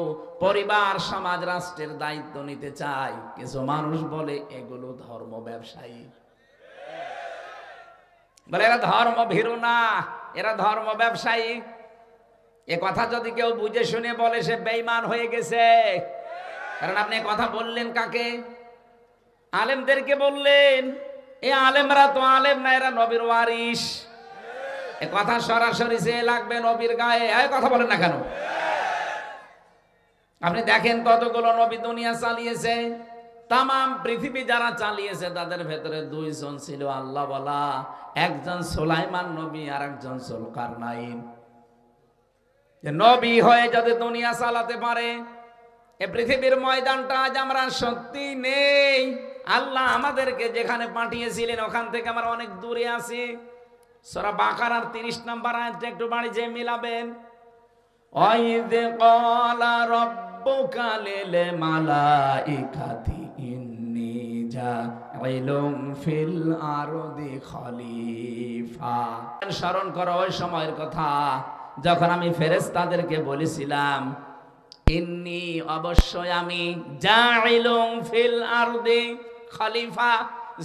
পরিবার, সমাজ, রাষ্ট্রের দায়িত্ব নিতে চাই, কিছু মানুষ বলে এগুলো ধর্ম ব্যবসায়ী, বলে এরা ধর্ম ভীরু না, এরা ধর্ম ব্যবসায়ী। এ কথা যদি কেউ বুঝে শুনে বলে সে বেঈমান হয়ে গেছে। কারণ আপনি কথা বললেন কাকে? আলেমদেরকে বললেন। এ আলেমরা তো আলেম না, এরা নবীর ওয়ারিস। এ কথা সরাসরি যে লাগবে নবীর গায়ে। কথা বলেন না কেন? আপনি দেখেন কতগুলো নবী দুনিয়া চালিয়েছে। তামাম পৃথিবী যারা চালিয়েছে তাদের ভেতরে 2 জন ছিল আল্লাহ বলা, একজন সুলাইমান নবী আর একজন যুলকারনাইন। নবী হয়ে যদি দুনিয়া চালাতে পারে, এ পৃথিবীর ময়দানটা আজ আমরা সত্যি নেই। আল্লাহ আমাদেরকে যেখানে পাঠিয়েছিলেন ওখান থেকে আমরা অনেক দূরে আছি। সূরা বাকারার 30 নম্বর আয়াতটা একটু বাড়ি যে মিলাবেন। ওয়াইদ ক্বালা রাব্বুকা লিল মালাইকাতি ইন্নী জাইলুম ফিল আরদি খলিফা। স্মরণ করো ওই সময়ের কথা যখন আমি ফেরেশতাদেরকে বলেছিলাম, ইন্নী, অবশ্যই আমি, জাইলুম ফিল আরদি খলিফা,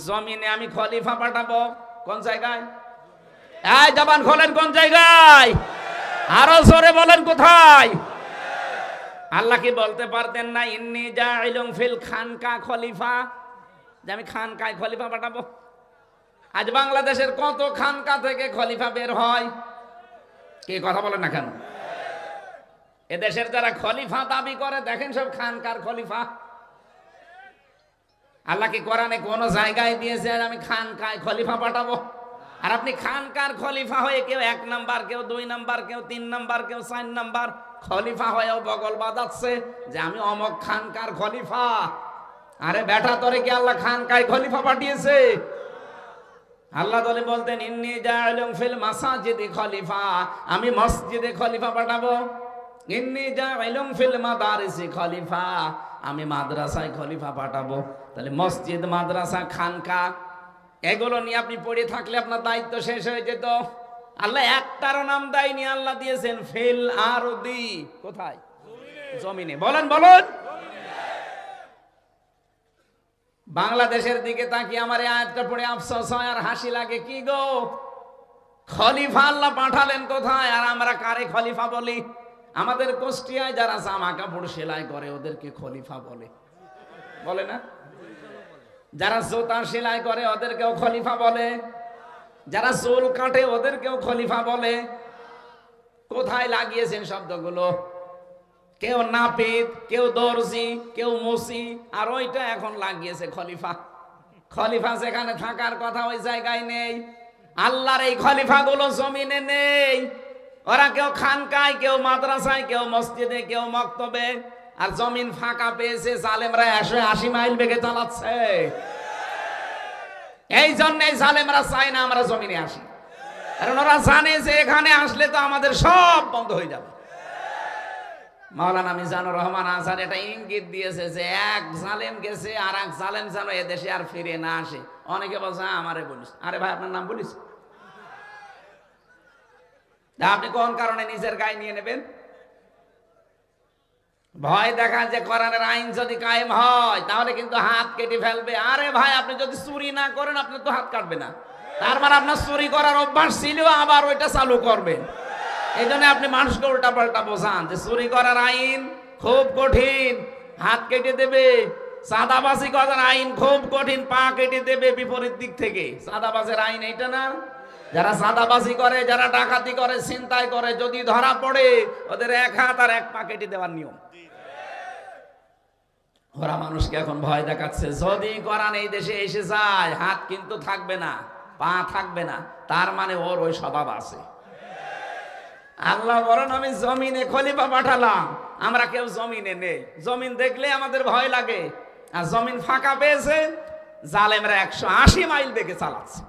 জমিনে আমি খলিফা পাঠাবো। কোন জায়গায়? এই জবান খোলেন, কোন জায়গায়? আরো জোরে বলেন, কোথায়? আল্লাহ কি বলতে পারতেন না ইন্নী জাইলুম ফিল খানকা খলিফা, যে আমি খানকায় খলিফা পাঠাবো? আজ বাংলাদেশের কত খানকা থেকে খলিফা বের হয়। কি কথা বলেন না কেন? এদেশের যারা খলিফা দাবি করে দেখেন সব খানকার খলিফা। আল্লাহ কি কোরআনে কোন জায়গায় দিয়েছে আমি খানকায় খলিফা পাঠাবো? আর আপনি খানকার খলিফা হয়ে কেউ 1 নাম্বার, কেউ 2 নাম্বার, কেউ 3 নাম্বার, কেউ 4 নাম্বার খলিফা হয়েও বগল বাজাচ্ছে যে আমি অমক খানকার খলিফা। আরে বেটা, তোরে কি আল্লাহ খানকায় খলিফা পাঠিয়েছে? আল্লাহ তাআলা বলতেন ইন্নী জাইলুম ফিল মাসাজিদি খলিফা, আমি মসজিদে খলিফা পাঠাবো। ইন্নী জাইলুম ফিল মাদারিসি খলিফা, আমি মাদ্রাসায় খলিফা পাঠাবো। তাহলে মসজিদ, মাদ্রাসা, খানকা এগুলো নিয়ে আপনি পড়ে থাকলে আপনার দায়িত্ব শেষ হয়ে যেত। আল্লাহ একটারও নাম দেয়নি, আল্লাহ দিয়েছেন ফিল আরদি। কোথায়? জমিনে। বলেন বলেন। বাংলাদেশের দিকে তাকিয়ে আমার এই আয়াতটা পড়ে আফসোস হয় আর হাসি লাগে। কি গো, খলিফা আল্লাহ পাঠালেন কোথায় আর আমরা কারে খলিফা বলি? আমাদের কুষ্টিয়ায় যারা জামা কাপড় সেলাই করে ওদেরকে খলিফা বলে, বলে না? যারা জুতা সেলাই করে ওদেরকেও খলিফা বলে, যারা চুল কাটে ওদেরকেও খলিফা বলে। কোথায় লাগিয়েছেন শব্দগুলো? কেউ নাপিত, কেউ দর্জি, কেউ মুসি, আর ওইটা এখন লাগিয়েছে খলিফা। খলিফা যেখানে থাকার কথা ওই জায়গায় নেই। আল্লাহর এই খলিফাগুলো জমিনে নেই, ওরা কেউ খানকায়, কেউ মাদ্রাসায়, কেউ মসজিদে, কেউ মক্তবে। আর জমিন ফাঁকা পেয়েছে, জালেমরা 180 মাইল বেগে চালাচ্ছে। এই জন্য জালেমরা চায় না আমরা জমিনে আসি, কারণ ওরা জানে যে এখানে আসলে তো আমাদের সব বন্ধ হয়ে যাবে। মাওলানা মিজানুর রহমান আজহার এটা ইঙ্গিত দিয়েছে যে এক জালেম গেছে, আর এক জালেম যেন এদেশে আর ফিরে না আসে। অনেকে বলছে আমারে বলিস, আরে ভাই আপনার নাম বলিস, আপনি কোন কারণে নিজের গায়ে নিয়ে নেবেন? ভয় দেখা যে কোরআনের আইন যদি কায়েম হয় তাহলে কিন্তু হাত কেটে ফেলবে। আরে ভাই আপনি যদি চুরি না করেন আপনার তো হাত কাটবে না, তার মানে আপনার চুরি করার অভ্যাস ছিল, আবার ওইটা চালু করবেন। এই জন্য আপনি মানুষকে উল্টা পাল্টা বোঝান যে চুরি করার আইন খুব কঠিন, হাত কেটে দেবে। চাঁদাবাজি করার আইন খুব কঠিন, পা কেটে দেবে বিপরীত দিক থেকে। চাঁদাবাজের আইন এইটা না? যারা চাঁদাবাজি করে, যারা ডাকাতি করে, ছিনতাই করে, যদি ধরা পড়ে ওদের এক হাত আর এক পা কেটে দেওয়ার নিয়ম। ওরা মানুষকে এখন ভয় দেখাচ্ছে, যদি কোরআন এই দেশে এসে যায় হাত কিন্তু থাকবে না, পা থাকবে না, তার মানে ওর ওই স্বভাব আছে। আল্লাহ বলেন আমি জমিনে খলিফা পাঠালাম, আমরা কেউ জমিনে নেই। জমিন দেখলে আমাদের ভয় লাগে, আর জমিন ফাঁকা পেয়েছে, জালেমরা 180 মাইল বেগে চালাচ্ছে।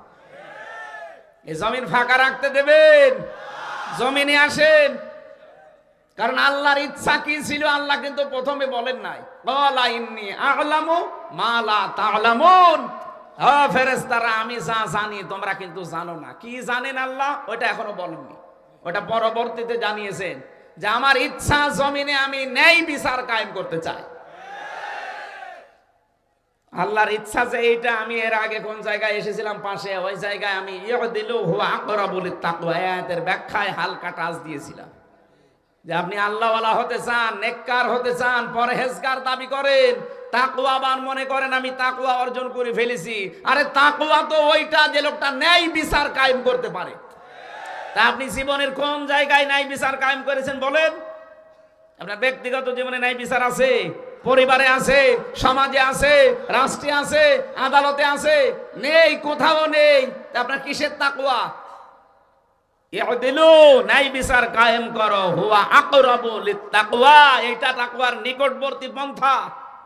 এই জমিন ফাঁকা রাখতে দেবেন? জমিনে আসেন, কারণ আল্লাহর ইচ্ছা কি ছিল আল্লাহ কিন্তু প্রথমে বলেন নাই, ক্বালা ইন্নী আ'লামু মা লা তা'লামুন। ও ফেরেশতারা আমি যা জানি তোমরা কিন্তু জানো না। কি জানেন আল্লাহ? ওটা এখনো বলেননি, ওটা পরবর্তীতে জানিয়েছেন যে আমার ইচ্ছা জমিনে আমি ন্যায় বিচার কায়েম করতে চাই। আল্লাহর ইচ্ছা যে এইটা, আমি এর আগে কোন জায়গায় এসেছিলাম পাশে, ওই জায়গায় আমি ইয়দিলু হুয়া আকরাবু লিত-তাকওয়া আয়াতের ব্যাখ্যায় হালকা টাচ দিয়েছিলাম যে আপনি আল্লাহওয়ালা হতে চান, নেককার হতে চান, পরহেজগার দাবি করেন, তাকওয়াবান মনে করেন আমি তাকওয়া অর্জন করে ফেলেছি। আরে তাকওয়া তো ওইটা যে লোকটা ন্যায় বিচার কায়েম করতে পারে। তা আপনি জীবনের কোন জায়গায় ন্যায় বিচার কায়েম করেছেন বলেন? আপনার ব্যক্তিগত জীবনে ন্যায় বিচার আছে? পরিবারে আছে, সমাজে আছে, রাষ্ট্রে আছে, আদালতে আছে? নেই, কোথাও নেই। আপনার কিসের তাকওয়া? ইউদিলু, ন্যায় বিচার কায়েম করো, হুয়া আকরাবু লিত-তাকওয়া, এইটা তাকওয়ার নিকটবর্তী পন্থা।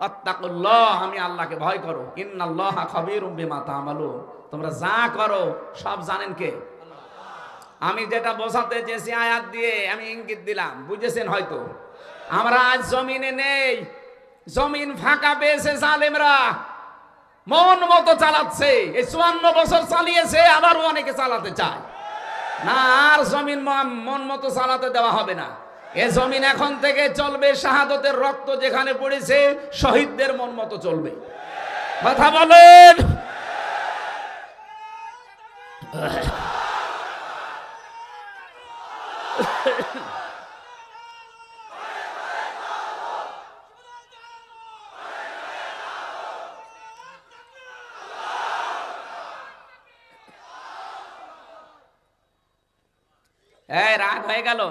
আত্তাকুল্লাহ, আমি আল্লাহকে ভয় করো। ইন্নাল্লাহা খাবীরুম বিমা তা'মালুন, তোমরা যা করো সব জানেন কে? আমি যেটা বোঝাতে চেয়েছি আয়াত দিয়ে আমি ইঙ্গিত দিলাম, বুঝেছেন হয়তো। আমরা আজ জমিনে নেই, জমিন ফাঁকা পেয়েছে, জালেমরা মন মতো চালাচ্ছে। এই 54 বছর চালিয়েছে, আবারও অনেকে চালাতে চায় না। আর জমিন মন মতো চালাতে দেওয়া হবে না। এ জমিন এখন থেকে চলবে, শাহাদতের রক্ত যেখানে পড়েছে শহীদদের মন মতো চলবে। কথা বলেন। এই রাগ হয়ে গেল,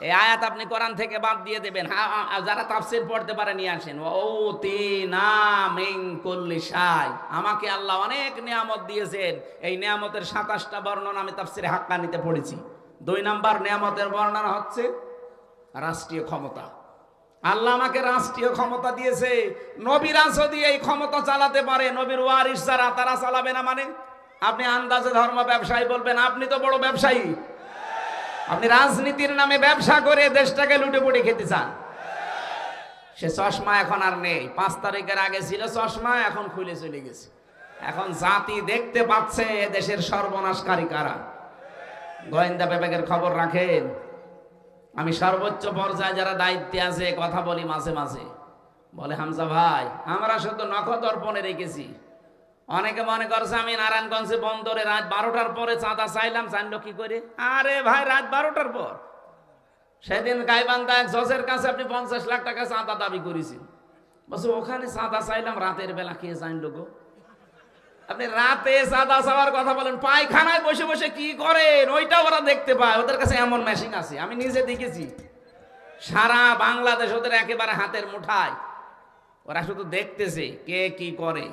এই আয়াত আপনি কোরআন থেকে বাদ দিয়ে দেবেন। যারা তাফসীর পড়তে পারে নিয়ে আসেন। ওতিনা মিন কুল্লি শাই, আমাকে আল্লাহ অনেক নিয়ামত দিয়েছেন। এই নিয়ামতের 27টা বর্ণনা আমি তাফসীরে হাক্কানিতে পড়েছি। 2 নাম্বার নিয়ামতের বর্ণনা হচ্ছে রাষ্ট্রীয় ক্ষমতা। আল্লাহ আমাকে রাষ্ট্রীয় ক্ষমতা দিয়েছে। নবীরা যদি এই ক্ষমতা চালাতে পারে, নবীর ওয়ারিস যারা, তারা চালাবে না মানে? আপনি আন্দাজে ধর্ম ব্যবসায়ী বলবেন, আপনি তো বড় ব্যবসায়ী। আপনি রাজনীতির নামে ব্যবসা করে দেশটাকে লুটে পুটে খেতে চান। সে চশমা এখন আর নেই, 5 তারিখের আগে ছিল চশমা, এখন খুলে চলে গেছে। এখন জাতি দেখতে পাচ্ছে দেশের সর্বনাশকারী কারা। গোয়েন্দা বিভাগের খবর রাখেন। আমি সর্বোচ্চ পর্যায়ে যারা দায়িত্বে আছে কথা বলি মাঝে মাঝে, বলে হামজা ভাই আমরা শুধু নখদর্পণে রেখেছি। অনেকে মনে করছে আমি নারায়ণগঞ্জে বন্দরে রাত 12টার পরে চাঁদা চাইলাম, জানলো কি করে? আরে ভাই রাত 12টার পর সেদিন গাইবান্ধা এক জজের কাছে আপনি 50 লাখ টাকা চাঁদা দাবি করেছেন। বলছে ওখানে চাঁদা চাইলাম রাতের বেলা, কে জানলো গো? আপনি রাতে চাঁদা চাওয়ার কথা বলেন, পায়খানায় বসে বসে কি করেন ওইটা ওরা দেখতে পায়। ওদের কাছে এমন মেশিন আছে, আমি নিজে দেখেছি। সারা বাংলাদেশ ওদের একেবারে হাতের মুঠায়, ওরা শুধু দেখতেছে কে কি করে।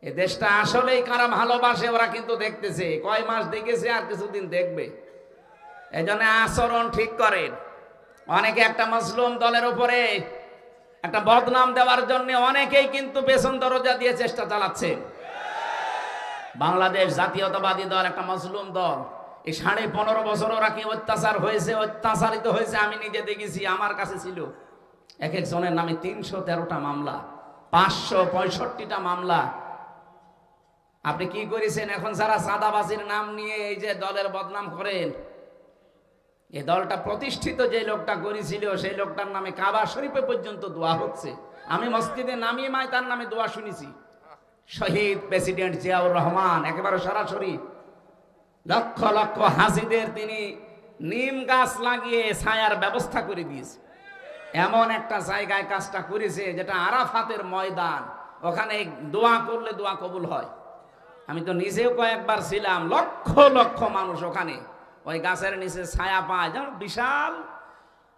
এই দেশটা আসলেই কারা ভালোবাসে ওরা কিন্তু দেখতেছে, কয় মাস দেখেছে আর কিছুদিন দেখবে। এই জন্য আচরণ ঠিক করেন। অনেকে একটা মুসলিম দলের উপরে একটা বদনাম দেওয়ার জন্য অনেকেই কিন্তু পেছন দরজা দিয়ে চেষ্টা চালাচ্ছে। বাংলাদেশ জাতীয়তাবাদী দল একটা মুসলিম দল, এই 15.5 বছর ওরা কি অত্যাচার হয়েছে, অত্যাচারিত হয়েছে আমি নিজে দেখেছি। আমার কাছে ছিল এক একজনের নামে 313টা মামলা, 565টা মামলা। আপনি কি করেছেন? এখন যারা চাঁদাবাজির নাম নিয়ে এই যে দলের বদনাম করেন, এই দলটা প্রতিষ্ঠিত যে লোকটা করেছিল সেই লোকটার নামে কাবা শরীফে পর্যন্ত দোয়া হচ্ছে। আমি মসজিদে নামিয়ে মাই তার নামে দোয়া শুনেছি। শহীদ প্রেসিডেন্ট জিয়াউর রহমান একেবারে সরাসরি লক্ষ লক্ষ হাজিদের তিনি নিম গাছ লাগিয়ে ছায়ার ব্যবস্থা করে দিয়েছে। এমন একটা জায়গায় কাজটা করেছে যেটা আরাফাতের ময়দান, ওখানে দোয়া করলে দোয়া কবুল হয়। আমি তো নিজেও কয়েকবার ছিলাম, লক্ষ লক্ষ মানুষ ওখানে ওই গাছের নিচে ছায়া পায়, যেমন বিশাল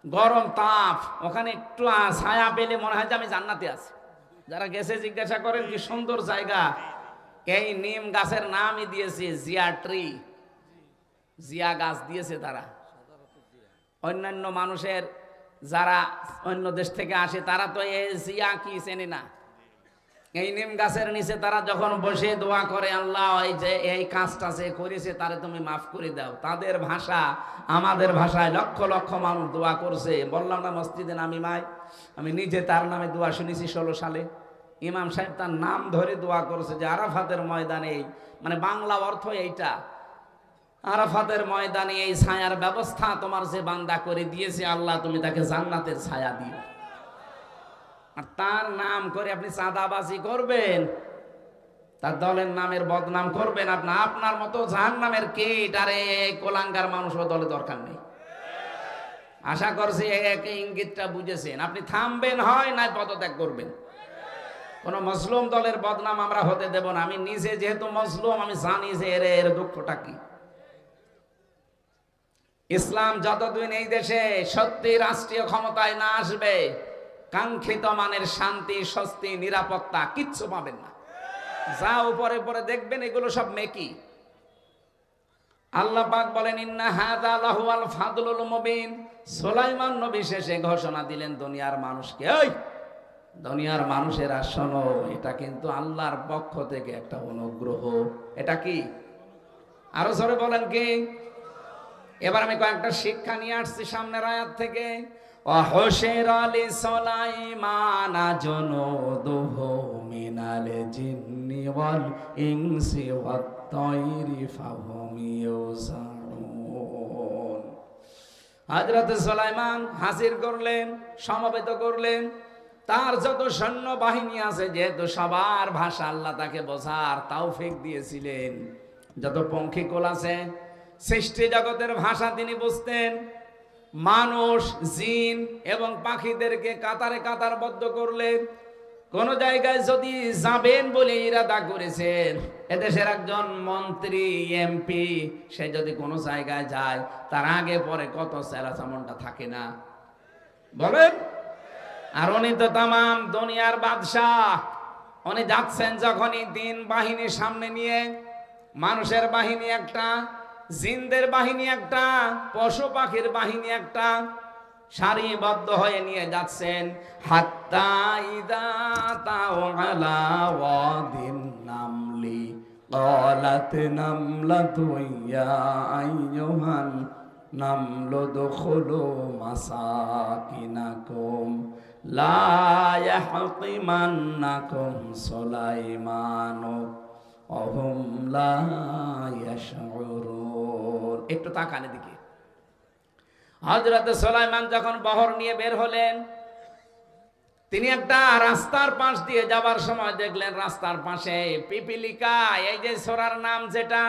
গরম তাপ, ওখানে একটু ছায়া পেলে মনে হয় যে আমি জান্নাতে আছি। যারা গেছে জিজ্ঞাসা করেন কি সুন্দর জায়গা। এই নিম গাছের নামই দিয়েছে জিয়া ট্রি, জিয়া গাছ দিয়েছে তারা। অন্যান্য মানুষের যারা অন্য দেশ থেকে আসে তারা তো এই জিয়া কি চেনে না। এই নিম গাছের নিচে তারা যখন বসে দোয়া করে, আল্লাহ এই যে এই কাজটা যে করেছে তারে তুমি মাফ করে দাও। তাদের ভাষা আমাদের ভাষায় লক্ষ লক্ষ মানুষ দোয়া করছে। বললাম না মসজিদে নামি মাই, আমি নিজে তার নামে দোয়া শুনেছি 16 সালে। ইমাম সাহেব তার নাম ধরে দোয়া করছে যে আরাফাতের ময়দানে, মানে বাংলা অর্থ এইটা, আরাফাতের ময়দানে এই ছায়ার ব্যবস্থা তোমার যে বান্দা করে দিয়েছে, আল্লাহ তুমি তাকে জান্নাতের ছায়া দিও। আর তার নাম করে আপনি চাঁদাবাজি করবেন, তার দলের নামের বদনাম করবেন। আপনার মতো জাহান্নামের কীট আর কোলাঙ্গার মানুষ ও দলে দরকার নেই। আশা করছি এক ইঙ্গিতটা বুঝেছেন। আপনি থামবেন হয় না পদত্যাগ করবেন। কোন মুসলিম দলের বদনাম আমরা হতে দেব না। আমি নিজে যেহেতু মুসলিম, আমি জানি যে এর দুঃখটা কি। ইসলাম যতদিন এই দেশে সত্যি রাষ্ট্রীয় ক্ষমতায় না আসবে, কাঙ্ক্ষিত মানের শান্তি, স্বস্তি, নিরাপত্তা কিচ্ছু পাবেন না। যা উপরে পরে দেখবেন এগুলো সব মেকি। আল্লাহ পাক বলেন ইন্না হাযা লাহুল ফাদলুল মুবিন। সুলাইমান নবী শেষে ঘোষণা দিলেন দুনিয়ার মানুষকে, ওই দুনিয়ার মানুষেরা শোনো, এটা কিন্তু আল্লাহর পক্ষ থেকে একটা অনুগ্রহ। এটা কি? আরো জোরে বলেন কি? এবার আমি কয়েকটা শিক্ষা নিয়ে আসছি সামনের আয়াত থেকে। وحشر لسليمان جنوده من الجن والإنس والطير فهم يوزعون। হযরত সুলাইমান হাজির করলেন, সমবেত করলেন তার যত সৈন্য বাহিনী আছে, যেহেতু সবার ভাষা আল্লাহ তাকে বোঝার তৌফিক দিয়েছিলেন। যত পঙ্খিকুল আছে, সৃষ্টি জগতের ভাষা তিনি বুঝতেন। মানুষ, জিন এবং পাখিদেরকে কাতারে কাতারবদ্ধ করলেন। কোন জায়গায় যদি যাবেন বলে ইরাদা করেছেন, এদেশের একজন মন্ত্রী, এমপি, সে যদি কোনো জায়গায় যায়, তার আগে পরে কত চেলাচামুন্ডা থাকে না বলেন। আর উনি তো তামাম দুনিয়ার বাদশাহ। উনি যাচ্ছেন যখনই দিন বাহিনী সামনে নিয়ে, মানুষের বাহিনী একটা, জিনদের বাহিনী একটা, পশু পাখির বাহিনী একটা, সারিবদ্ধ হয়ে নিয়ে যাচ্ছেন। হাত্তা ইযা তাও আলা ওয়াদিন নামলি ক্বালাত নামলাতু ইয়া আইয়ুহান নামলু দুখুলু মাসাকিনাকুম লা ইয়াহতিমান্নাকুম সুলাইমানু ওহুম লা ইয়াশউরুন। একটু তাকান এদিকে। হযরত সুলাইমান যখন বহর নিয়ে বের হলেন, তিনি একটা রাস্তার পাশ দিয়ে যাবার সময় দেখলেন রাস্তার পাশে পিপিলিকা, এই যে সূরার নাম যেটা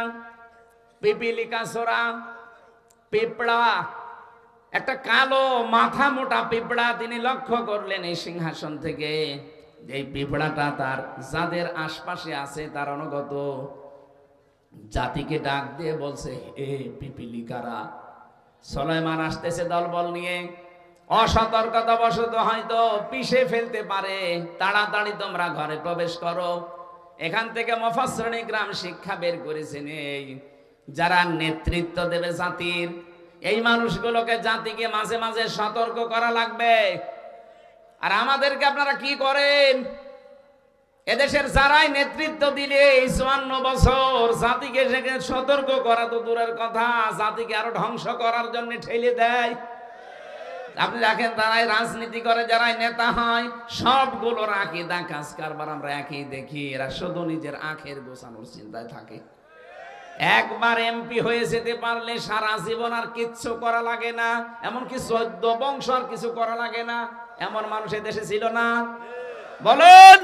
পিপিলিকা সূরা, পিঁপড়া, একটা কালো মাথা মোটা পিঁপড়া তিনি লক্ষ্য করলেন এই সিংহাসন থেকে। এই পিঁপড়াটা তার যাদের আশপাশে আছে তার অনুগত জাতিকে ডাক দিয়ে বলছে, এ পিপিলিকারা, সুলাইমান আসতেছে দলবল নিয়ে, অসতর্কতাবশত হয়তো পিষে ফেলতে পারে, তাড়াতাড়ি তোমরা ঘরে প্রবেশ করো। এখান থেকে মুফাসসিরিন ইকরাম শিক্ষা বের করেছেন, এই যারা নেতৃত্ব দেবে জাতির, এই মানুষগুলোকে জাতিকে মাঝে মাঝে সতর্ক করা লাগবে। আর আমাদেরকে আপনারা কি করেন? এদেশের যারাই নেতৃত্ব দিলে এই 54 বছর জাতিকে সেখানে সতর্ক করা তো দূরের কথা, জাতিকে আরো ধ্বংস করার জন্য ঠেলে দেয়। আপনি দেখেন তারাই রাজনীতি করে, যারাই নেতা হয় সবগুলোর আকীদা কাজ কারবার আমরা একই দেখি। এরা শুধু নিজের আখের গোছানোর চিন্তায় থাকে। একবার এমপি হয়ে যেতে পারলে সারা জীবন আর কিচ্ছু করা লাগে না, এমনকি 14 বংশ আর কিছু করা লাগে না। এমন মানুষ এই দেশে ছিল না? বলুন।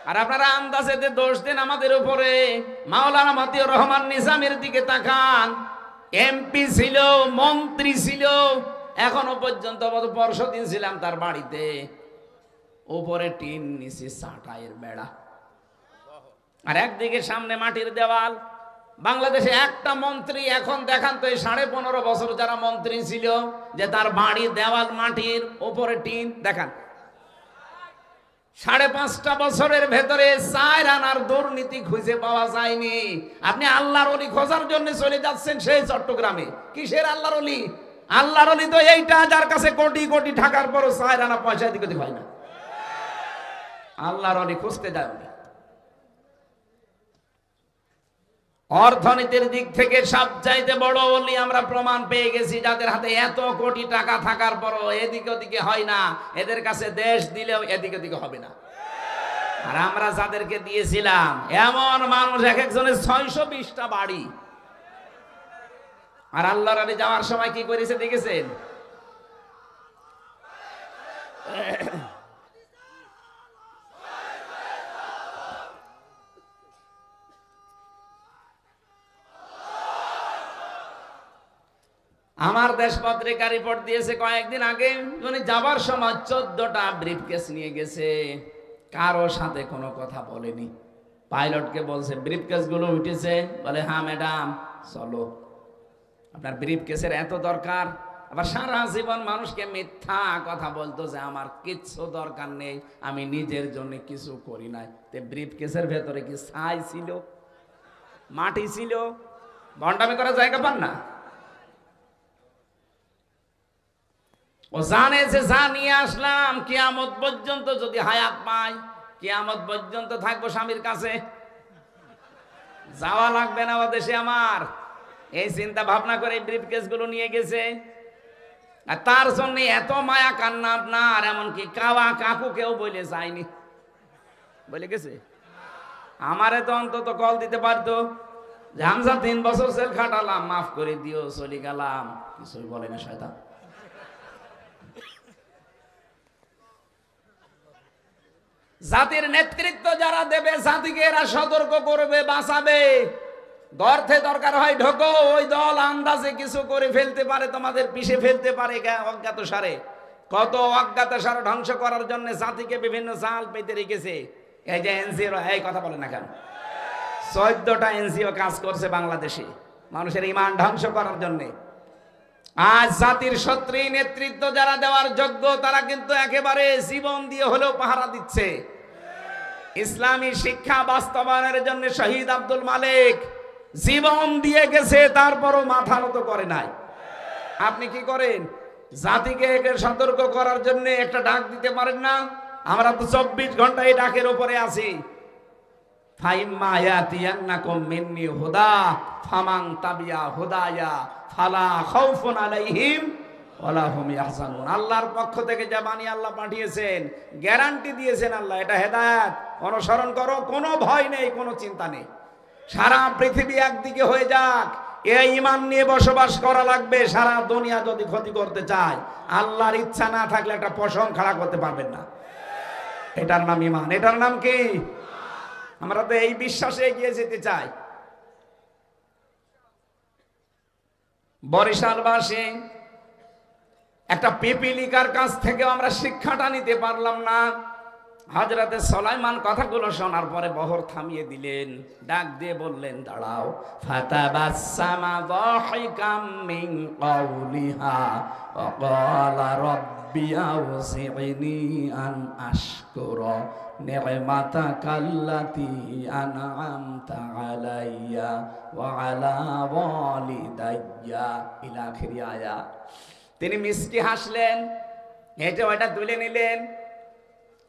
আর আপনারা আন্দাজে দোষ দেন আমাদের উপরে। মাওলানা মতিউর রহমান নিজামীর দিকে তাকান, এমপি ছিল, মন্ত্রী ছিল, এখনো পর্যন্ত পরশুদিন ছিলাম তার বাড়িতে, উপরে টিন, নিচে চাটাইয়ের বেড়া, আর একদিকে সামনে মাটির দেওয়াল। বাংলাদেশে একটা মন্ত্রী এখন দেখান তো এই 15.5 বছর যারা মন্ত্রী ছিল, যে তার বাড়ি দেওয়াল মাটির, উপরে টিন দেখান। 5.5 বছরের ভেতরে 4 আনার দুর্নীতি খুঁজে পাওয়া যায়নি। আপনি আল্লাহর ওলি খোঁজার জন্য চলে যাচ্ছেন সেই চট্টগ্রামে। কিসের আল্লাহর ওলি? আল্লাহর ওলি তো এইটা যার কাছে কোটি কোটি টাকার পরও 4 আনা পয়সা দিকে হয় না। আল্লাহর ওলি খুঁজতে যায়নি। অর্থনীতির দিক থেকে সবচাইতে বড় ওলি আমরা প্রমাণ পেয়ে গেছি, যাদের হাতে এত কোটি টাকা থাকার পরও এদিকে ওদিকে হয় না। এদের কাছে দেশ দিলেও এদিকে ওদিকে হবে না। আর আমরা যাদেরকে দিয়েছিলাম, এমন মানুষ এক একজনের 620টা বাড়ি। আর আল্লাহর ওলি যাওয়ার সময় কি করেছে দেখেছেন? আমার দেশ পত্রিকা রিপোর্ট দিয়েছে কয়েকদিন আগে, উনি যাবার সময় 14টা ব্রিফকেস নিয়ে গেছে, কারো সাথে কোনো কথা বলেনি। পাইলটকে বলছে ব্রিফকেস গুলো উঠেছে, বলে হ্যাঁ ম্যাডাম চলো। আপনার ব্রিফকেসের এত দরকার? আবার সারা জীবন মানুষকে মিথ্যা কথা বলতো যে আমার কিচ্ছু দরকার নেই, আমি নিজের জন্য কিছু করি নাই। তে ব্রিফকেসের ভেতরে কি ছাই ছিল, মাটি ছিল? ভণ্ডামি করার জায়গা পান না। ও জানে যে যা নিয়ে আসলাম কিয়ামত পর্যন্ত যদি হায়াত পাই, কিয়ামত পর্যন্ত থাকবো স্বামীর কাছে, যাওয়া লাগবে না ও দেশে আমার। এই চিন্তা ভাবনা করে ব্রিফকেস গুলো নিয়ে গেছে। আর তার জন্য এত মায়া কান্না আপনার, এমনকি কাওয়া কাকু কেউ বলে যায়নি, বলে গেছে। আমারে তো অন্তত কল দিতে পারতো যে হামজা 3 বছর জেল খাটালাম, মাফ করে দিও, চলে গেলাম। কিছুই বলে না শয়তান। জাতির নেতৃত্ব যারা দেবে, জাতিকে এরা সতর্ক করবে, বাঁচাবে। দর্থে দরকার হয় ঢোকো, ওই দল আন্দাজে কিছু করে ফেলতে পারে, তোমাদের পিষে ফেলতে পারে অজ্ঞাত সারে। কত অজ্ঞাত সারে ধ্বংস করার জন্য জাতিকে বিভিন্ন জাল পেতে রেখেছে। এই যে এনজিও, এই কথা বলে না কেন? 14টা এনজিও কাজ করছে বাংলাদেশে মানুষের ইমান ধ্বংস করার জন্য। আজ জাতির সত্যি নেতৃত্ব যারা দেওয়ার যোগ্য, তারা কিন্তু একেবারে জীবন দিয়ে হলেও পাহারা দিচ্ছে। ইসলামী শিক্ষা বাস্তবায়নের জন্য শহীদ আব্দুল মালিক জীবন দিয়ে গেছে, তারপরও মাথা নত করে নাই। আপনি কি করেন? জাতিকে সতর্ক করার জন্য একটা ডাক দিতে পারেন না? আমরা তো 24 ঘন্টা এই ডাকের উপরে আছি। ফাইম্মা ইয়াতিয়ান্নাকুম মিন্নি হুদা ফামান তাবিয়া হুদায়া ফালা খাউফুন আলাইহিম ওয়ালা হুম ইয়াহজানুন। আল্লাহর পক্ষ থেকে যা বাণী আল্লাহ পাঠিয়েছেন, গ্যারান্টি দিয়েছেন আল্লাহ, এটা হেদায়েত, অনুসরণ করো, কোনো ভয় নেই, কোনো চিন্তা নেই। সারা পৃথিবী একদিকে হয়ে যাক, এই ঈমান নিয়ে বসবাস করা লাগবে। সারা দুনিয়া যদি ক্ষতি করতে চায়, আল্লাহর ইচ্ছা না থাকলে একটা পশম খাড়া করতে পারবেন না। এটার নাম ঈমান। এটার নাম কি? আমরা তো এই বিশ্বাসে এগিয়ে যেতে চাই। বরিশালবাসী একটা পিপিলিকার কাছ থেকে আমরা শিক্ষাটা নিতে পারলাম না। হযরতে সুলাইমান কথাগুলো শোনার পরে বহর থামিয়ে দিলেন, ডাক দিয়ে বললেন দাঁড়াও। ফাতাবাসসামা যাহিকাম মিন কাওলিহা ওয়া ক্বালা রব্বি আউযি'নি আন আশকুরা নি'মাতাকাল্লাতী আন'আমতা আলাইয়া ওয়া আলা ওয়ালিদাইয়া ইলা আখিরি আয়াত। তিনি মিষ্টি হাসলেন, হেঁটে ওটা তুলে নিলেন।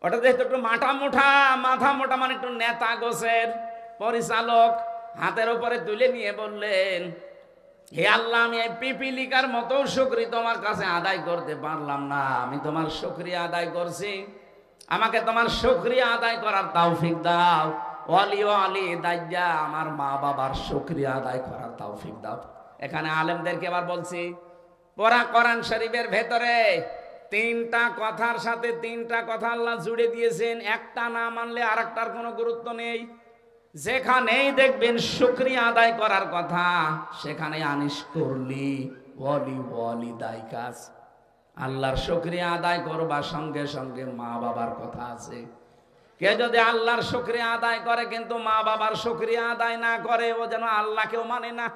ওটা যেহেতু একটু মাথা মোটা মানে একটু নেতা গোছের পরিচালক, হাতের উপরে তুলে নিয়ে বললেন, হে আল্লাহ, আমি এই পিপিলিকার মতো শুকরিয়া তোমার কাছে আদায় করতে পারলাম না, আমি তোমার শুকরিয়া আদায় করছি, আমাকে তোমার শুকরিয়া আদায় করার তৌফিক দাও। ওয়ালি দাইয়া, আমার মা বাবার শুকরিয়া আদায় করার তৌফিক দাও। এখানে আলেমদেরকে আবার বলছি, পড়া কোরআন শরীফের ভেতরে তিনটা কথার সাথে তিনটা কথা আল্লাহ জুড়ে দিয়েছেন, একটা না মানলে আরেকটার কোনো গুরুত্ব নেই। যেখানেই দেখবেন শুকরিয়া আদায় করার কথা, সেখানে আনিস করলি ওয়ালি দাইকাস, আল্লাহর শুকরিয়া আদায় করবার সঙ্গে সঙ্গে মা বাবার কথা আছে। কে যদি আল্লাহর শুকরিয়া আদায় করে কিন্তু মা বাবার শুকরিয়া আদায় না করে, ও যেন আল্লাহকেও মানে না।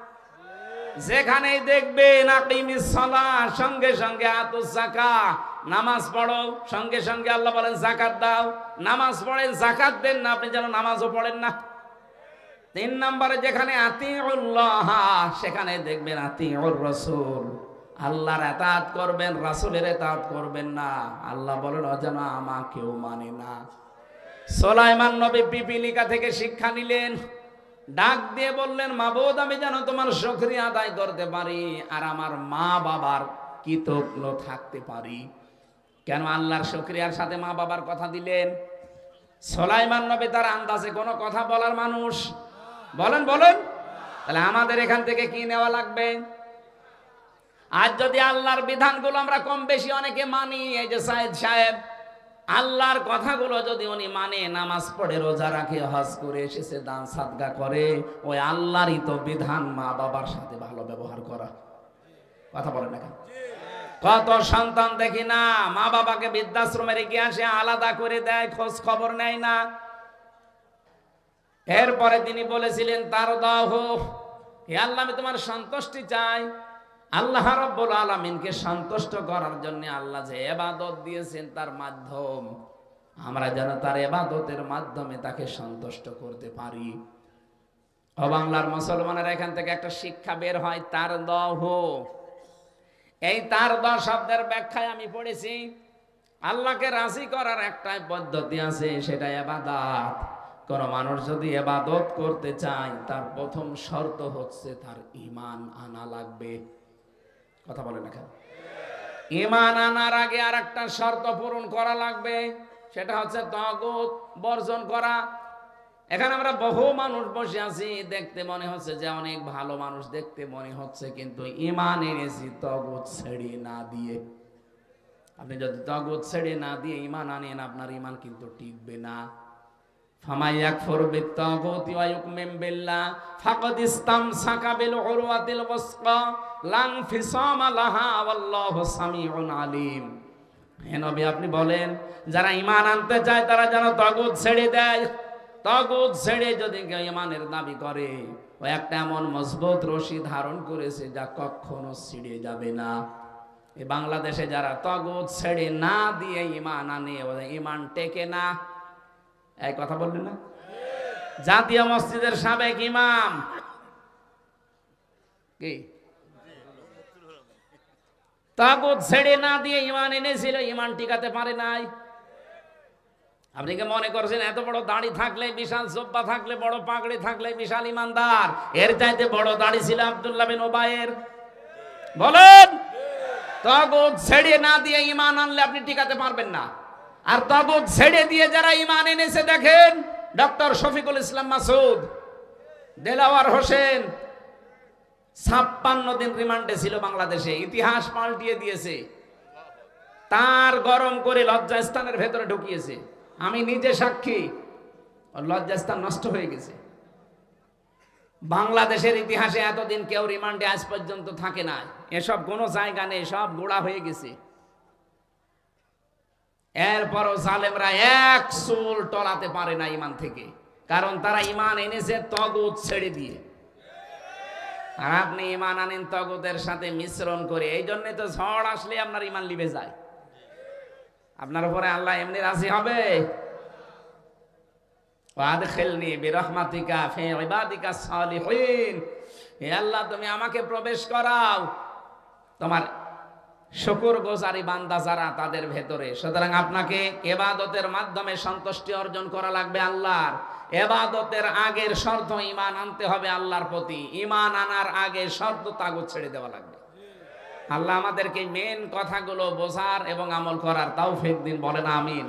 যেখানেই দেখবেন আকিমিস সালাহ, সঙ্গে সঙ্গে আতুস যাকাত, নামাজ পড়ো, সঙ্গে সঙ্গে আল্লাহ বলেন যাকাত দাও। নামাজ পড়েন, যাকাত দেন না, আপনি যেন নামাজও পড়েন না। 3 নম্বরে যেখানে আতিউল্লাহ, সেখানে দেখবেন আতিউর রাসূল, আল্লাহর ইতাআত করবেন, রাসূলের ইতাআত করবেন না। আল্লাহ বলেন ও যেন আমাকেও মানে না। সুলাইমান নবী পিপিলিকা থেকে শিক্ষা নিলেন, ডাক দিয়ে বললেন, মাবুদ, আমি যেন তোমার শুকরিয়া আদায় করতে পারি আর আমার মা বাবার কৃতজ্ঞ থাকতে পারি। কেন আল্লাহর শুকরিয়ার সাথে মা বাবার কথা দিলেন? সুলাইমান নবী তার আন্দাজে কোনো কথা বলার মানুষ? বলেন। তাহলে আমাদের এখান থেকে কি নেওয়া লাগবে? আজ যদি আল্লাহর বিধানগুলো আমরা কম বেশি অনেকে মানি, এই যে সাইদ সাহেব আল্লাহর কথাগুলো যদি উনি মানে, নামাজ পড়ে, রোজা রাখে, হজ করে এসেছে, দান সাদকা করে, ওই আল্লাহরই তো বিধান মা বাবার সাথে ভালো ব্যবহার করা। কথা বলেন না কেন? কত সন্তান দেখি না মা বাবাকে বৃদ্ধাশ্রমে রেখে আসে, আলাদা করে দেয়, খোঁজ খবর নেয় না। এরপরে তিনি বলেছিলেন, তার দাহ, হে আল্লাহ, আমি তোমার সন্তুষ্টি চাই। আল্লাহ রাব্বুল আলামিনকে সন্তুষ্ট করার জন্য আল্লাহ যে ইবাদত দিয়েছেন, তার মাধ্যম আমরা যেন তার ইবাদতের মাধ্যমে তাকে সন্তুষ্ট করতে পারি। ও বাংলার মুসলমানের, এখান থেকে একটা শিক্ষা বের হয়, তার দহ। এই তার দহ শব্দের ব্যাখ্যায় আমি পড়েছি, আল্লাহকে রাজি করার একটাই পদ্ধতি আছে, সেটা ইবাদত। কোন মানুষ যদি ইবাদত করতে চায়, তার প্রথম শর্ত হচ্ছে তার ঈমান আনা লাগবে। কথা বলেন না কেন? ঈমান আনার আগে আর একটা শর্ত পূরণ করা লাগবে, সেটা হচ্ছে তাগুত বর্জন করা। এখানে আমরা বহু মানুষ বসে আছি, দেখতে মনে হচ্ছে যে অনেক ভালো মানুষ দেখতে মনে হচ্ছে, কিন্তু ঈমান এনেছি তাগুত ছেড়ে না দিয়ে। আপনি যদি তাগুত ছেড়ে না দিয়ে ঈমান আনেন, আপনার ঈমান কিন্তু টিকবে না। ফামাই ইয়াকফুর বিত্তাগুতি ওয়া ইউমিন বিল্লাহ ফাকাদ ইসতামসাকা বিল উরওয়াতিল ওয়াসকা লা ইনফিসামা লাহা ওয়াল্লাহু সামিউন আলিম। হে নবী, আপনি বলেন, যারা ঈমান আনতে চায় তারা যেন তাগুত ছেড়ে দেয়। তাগুত ছেড়ে যদি কেউ ঈমানের দাবি করে, ও একটা এমন মজবুত রশি ধারণ করেছে যা কখনো ছিঁড়ে যাবে না। এই বাংলাদেশে যারা তাগুত ছেড়ে না দিয়ে ঈমান আনে, ওদের ঈমান টেকে না। এই কথা বললেন না? জাতীয় মসজিদের সাবেক ইমাম কি তাগুত ছেড়ে না দিয়ে ঈমান এনেছিল, ঈমান টিকাতে পারে নাই। আপনি কি মনে করছেন এত বড় দাড়ি থাকলে, বিশাল জুব্বা থাকলে, বড় পাগড়ি থাকলে বিশাল ইমানদার? এর চাইতে বড় দাড়ি ছিল আব্দুল্লাহ বিন উবাইয়ের। বলেন, তাগুত ছেড়ে না দিয়ে ঈমান আনলে আপনি টিকাতে পারবেন না। আর তাগুত ছেড়ে দিয়ে যারা ঈমান এনেছে, দেখেন ডক্টর শফিকুল ইসলাম মাসুদ, দেলাওয়ার হোসেন 56 দিন রিমান্ডে ছিল বাংলাদেশে, ইতিহাস পাল্টিয়ে দিয়েছে। তার গরম করে লজ্জাস্থানের ভেতরে ঢুকিয়েছে, আমি নিজে সাক্ষী। লজ্জাস্থান নষ্ট হয়ে গেছে। বাংলাদেশের ইতিহাসে এতদিন কেউ রিমান্ডে আজ পর্যন্ত থাকে না। এসব কোনো জায়গা নেই, সব গোড়া হয়ে গেছে। এরপরও জালেমরা এক চুল টলাতে পারে না ঈমান থেকে, কারণ তারা ঈমান এনেছে তাগুত ছেড়ে দিয়ে। আর আপনি ঈমান আনেন তাগুতের সাথে মিশ্রণ করে। এই জন্য তো ঝড় আসলে আপনার ঈমান লিবে যায়। আপনার উপরে আল্লাহ এমনি রাজি হবে? ওয়াদখিলনি বিরহমাতিকা ফি ইবাদিকা সালিহিন, হে আল্লাহ তুমি আমাকে প্রবেশ করাও তোমার শুকরগুজারি বান্দা যারা তাদের ভেতরে। সুতরাং আপনাকে ইবাদতের মাধ্যমে সন্তুষ্টি অর্জন করা লাগবে আল্লাহর। ইবাদতের আগের শর্ত ঈমান আনতে হবে আল্লাহর প্রতি। ঈমান আনার আগে শর্ত তাগুত ছেড়ে দেওয়া লাগবে। আল্লাহ আমাদেরকে মেন কথাগুলো বোঝার এবং আমল করার তৌফিক দিন, বলেন আমিন।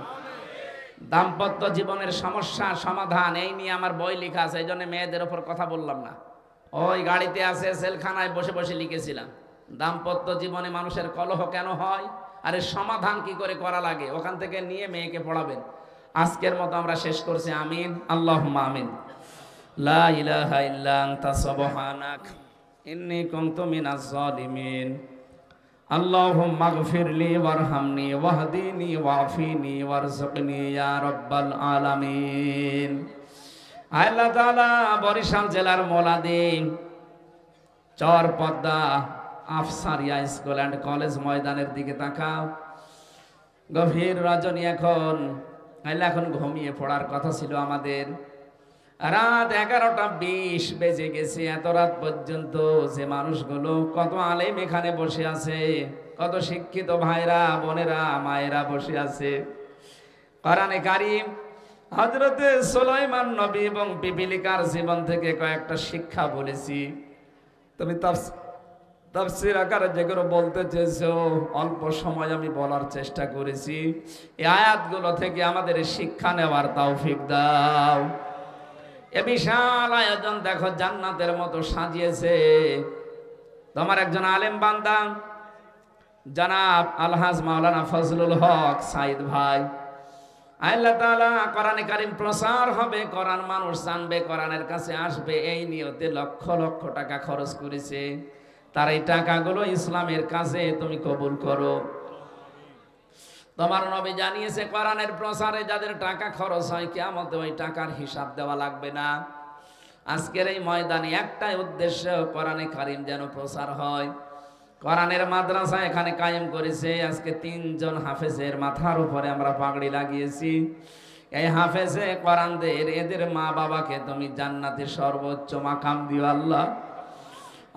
দাম্পত্য জীবনের সমস্যা সমাধান এই নিয়ে আমার বই লেখা আছে, এই জন্য মেয়েদের উপর কথা বললাম না। ওই গাড়িতে আছে, সেলখানায় বসে বসে লিখেছিলাম দাম্পত্য জীবনে মানুষের কলহ কেন হয় আর এর সমাধান কি করে করা লাগে, ওখান থেকে নিয়ে মেয়েকে পড়াবেন। আজকের মতো আমরা শেষ করছি, আমিন, আল্লাহুম্মা আমিন। লা ইলাহা ইল্লা আনতা সুবহানাক ইন্নী কুনতু মিনাজ জালিমিন। আল্লাহুম্মা গফিরলি ওয়ারহামনি ওয়াহদিনি ওয়াফিনি ওয়ারযুকনি ইয়া রাব্বাল আলামিন। আল্লাহ তাআলা বরিশাল জেলার মোলাদিন চর পদ্মা আফসারিয়া স্কুল অ্যান্ড কলেজ ময়দানের দিকে তাকাও। গভীর রজনী, এখন ঘুমিয়ে পড়ার কথা ছিল আমাদের। রাত 11টা 20 বেজে গেছে। এত রাত পর্যন্ত যে মানুষগুলো, কত আলেম এখানে বসে আছে, কত শিক্ষিত ভাইরা বোনেরা মায়েরা বসে আছে। কোরআনে কারীম হযরতে সুলাইমান নবী এবং পিপীলিকার জীবন থেকে কয়েকটা শিক্ষা বলেছি। তুমি তাফসীর আকারে যেগুলো বলতে চেয়েছো অল্প সময় আমি বলার চেষ্টা করেছি। এই আয়াতগুলো থেকে আমাদের শিক্ষা নেওয়ার তৌফিক দাও। এ বিশাল আয়োজন দেখো, জান্নাতের মতো সাজিয়েছে। তোমার একজন আলেম বান্দা জনাব আলহাজ মাওলানা ফজলুল হক সাইদ ভাই, আল্লাহ তাআলা কোরআনে কারীম প্রচার হবে, কোরআন মানুষ জানবে, কোরআনের কাছে আসবে, এই নিয়তে লক্ষ লক্ষ টাকা খরচ করেছে। তার এই টাকাগুলো ইসলামের কাজে তুমি কবুল করো। তোমার নবী জানিয়েছে কোরআনের প্রচারে যাদের টাকা খরচ হয় কিয়ামতে ওই টাকার হিসাব দেওয়া লাগবে না। আজকের এই ময়দানে একটাই উদ্দেশ্য, কোরআনে কারীম যেন প্রচার হয়। কোরআনের মাদ্রাসা এখানে কায়েম করেছে। আজকে 3 জন হাফেজের মাথার উপরে আমরা পাগড়ি লাগিয়েছি। এই হাফেজে কোরআনদের এদের মা বাবাকে তুমি জান্নাতের সর্বোচ্চ মাকাম দিও আল্লাহ।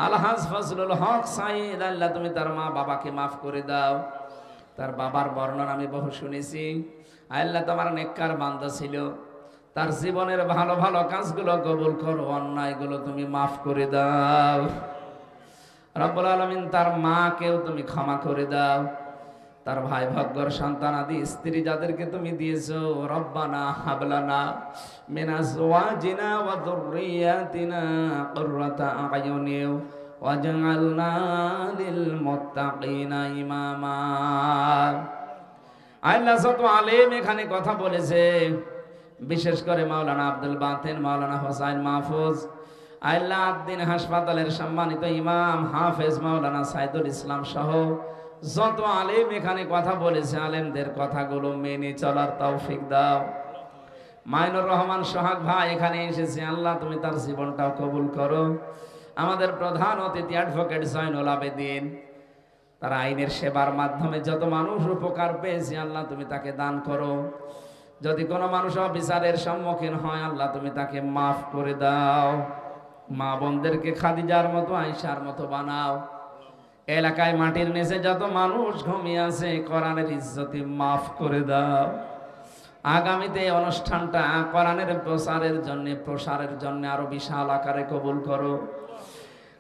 আলহাজ ফজলুল হক সাইদ, আল্লাহ তুমি তার মা বাবাকে মাফ করে দাও। তার বাবার বর্ণনা আমি বহু শুনেছি। আল্লাহ তোমার নেককার বান্দা ছিল, তার জীবনের ভালো ভালো কাজগুলো কবুল করো, অন্যায়গুলো তুমি মাফ করে দাও। রব্বুল আলামিন তার মাকেও তুমি ক্ষমা করে দাও। তার ভাই ভাগ্যর সন্তান আদি স্ত্রী যাদেরকে তুমি দিয়েছো, রব্বানা হাবলানা মিন আজওয়াজিনা ওয়া যুররিয়াতিনা কুররাতা আ'য়ুনিন ওয়াজআলনা লিল মুত্তাকিনা ইমামা। আল্লাহ যত আলেম এখানে কথা বলেছে, বিশেষ করে মাওলানা আব্দুল বাতেন, মাওলানা হোসাইন মাহফুজ, আল্লাহ আদ্দিন হাসপাতালের সম্মানিত ইমাম হাফেজ মাওলানা সাইদুল ইসলাম সহ যত আলেম এখানে কথা বলেছে, আলেমদের কথাগুলো মেনে চলার তৌফিক দাও। মাইনুর রহমান সোহাগ ভাই এখানে এসেছে, আল্লাহ তুমি তার জীবনটাও কবুল করো। আমাদের প্রধান অতিথি অ্যাডভোকেট জয়নুল আবেদিন, তার আইনের সেবার মাধ্যমে যত মানুষ উপকার পেয়েছে, আল্লাহ তুমি তাকে দান করো। যদি কোনো মানুষ অবিচারের সম্মুখীন হয়, আল্লাহ তুমি তাকে মাফ করে দাও। মা বোনদেরকে খাদিজার মতো আয়েশার মতো বানাও। এলাকায় মাটির নিচে যত মানুষ ঘুমিয়ে আছে, কোরআনের ইজ্জতে মাফ করে দাও। আগামীতে অনুষ্ঠানটা কোরআনের প্রসারের জন্য আরো বিশাল আকারে কবুল করো।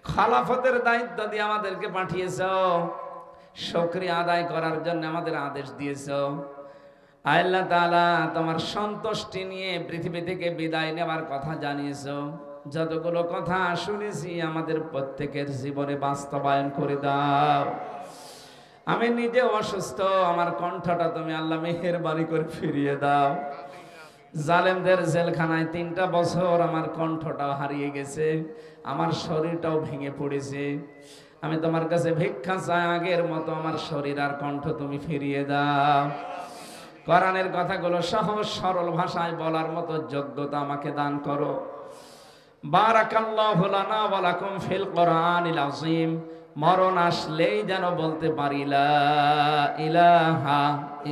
খলাফতের দায়িত্ব দিয়ে আমাদেরকে পাঠিয়েছো, শুকরিয়া আদায় করার জন্য আমাদের আদেশ দিয়েছো। আল্লাহ তাআলা তোমার সন্তুষ্টি নিয়ে পৃথিবী থেকে বিদায় নেওয়ার কথা জানিয়েছো। যতগুলো কথা শুনেছি আমাদের প্রত্যেকের জীবনে বাস্তবায়ন করে দাও। আমি নিজে অসুস্থ, আমার কণ্ঠটা তুমি আল্লাহ মেহেরবানি করে ফিরিয়ে দাও। জালেমদের জেলখানায় 3টা বছর আমার কণ্ঠটাও হারিয়ে গেছে, আমার শরীরটাও ভেঙে পড়েছে। আমি তোমার কাছে ভিক্ষা চাই, আগের মতো আমার শরীর আর কণ্ঠ তুমি ফিরিয়ে দাও। কোরআনের কথাগুলো সহজ সরল ভাষায় বলার মতো যোগ্যতা আমাকে দান করো। বারাকাল্লাহু লানা ওয়া লাকুম ফিল কোরআনিল আযীম মরণ আসলেই যেন বলতে পারি লা ইলাহা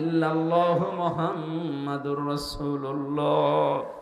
ইল্লাল্লাহু মুহাম্মাদুর রাসূলুল্লাহ।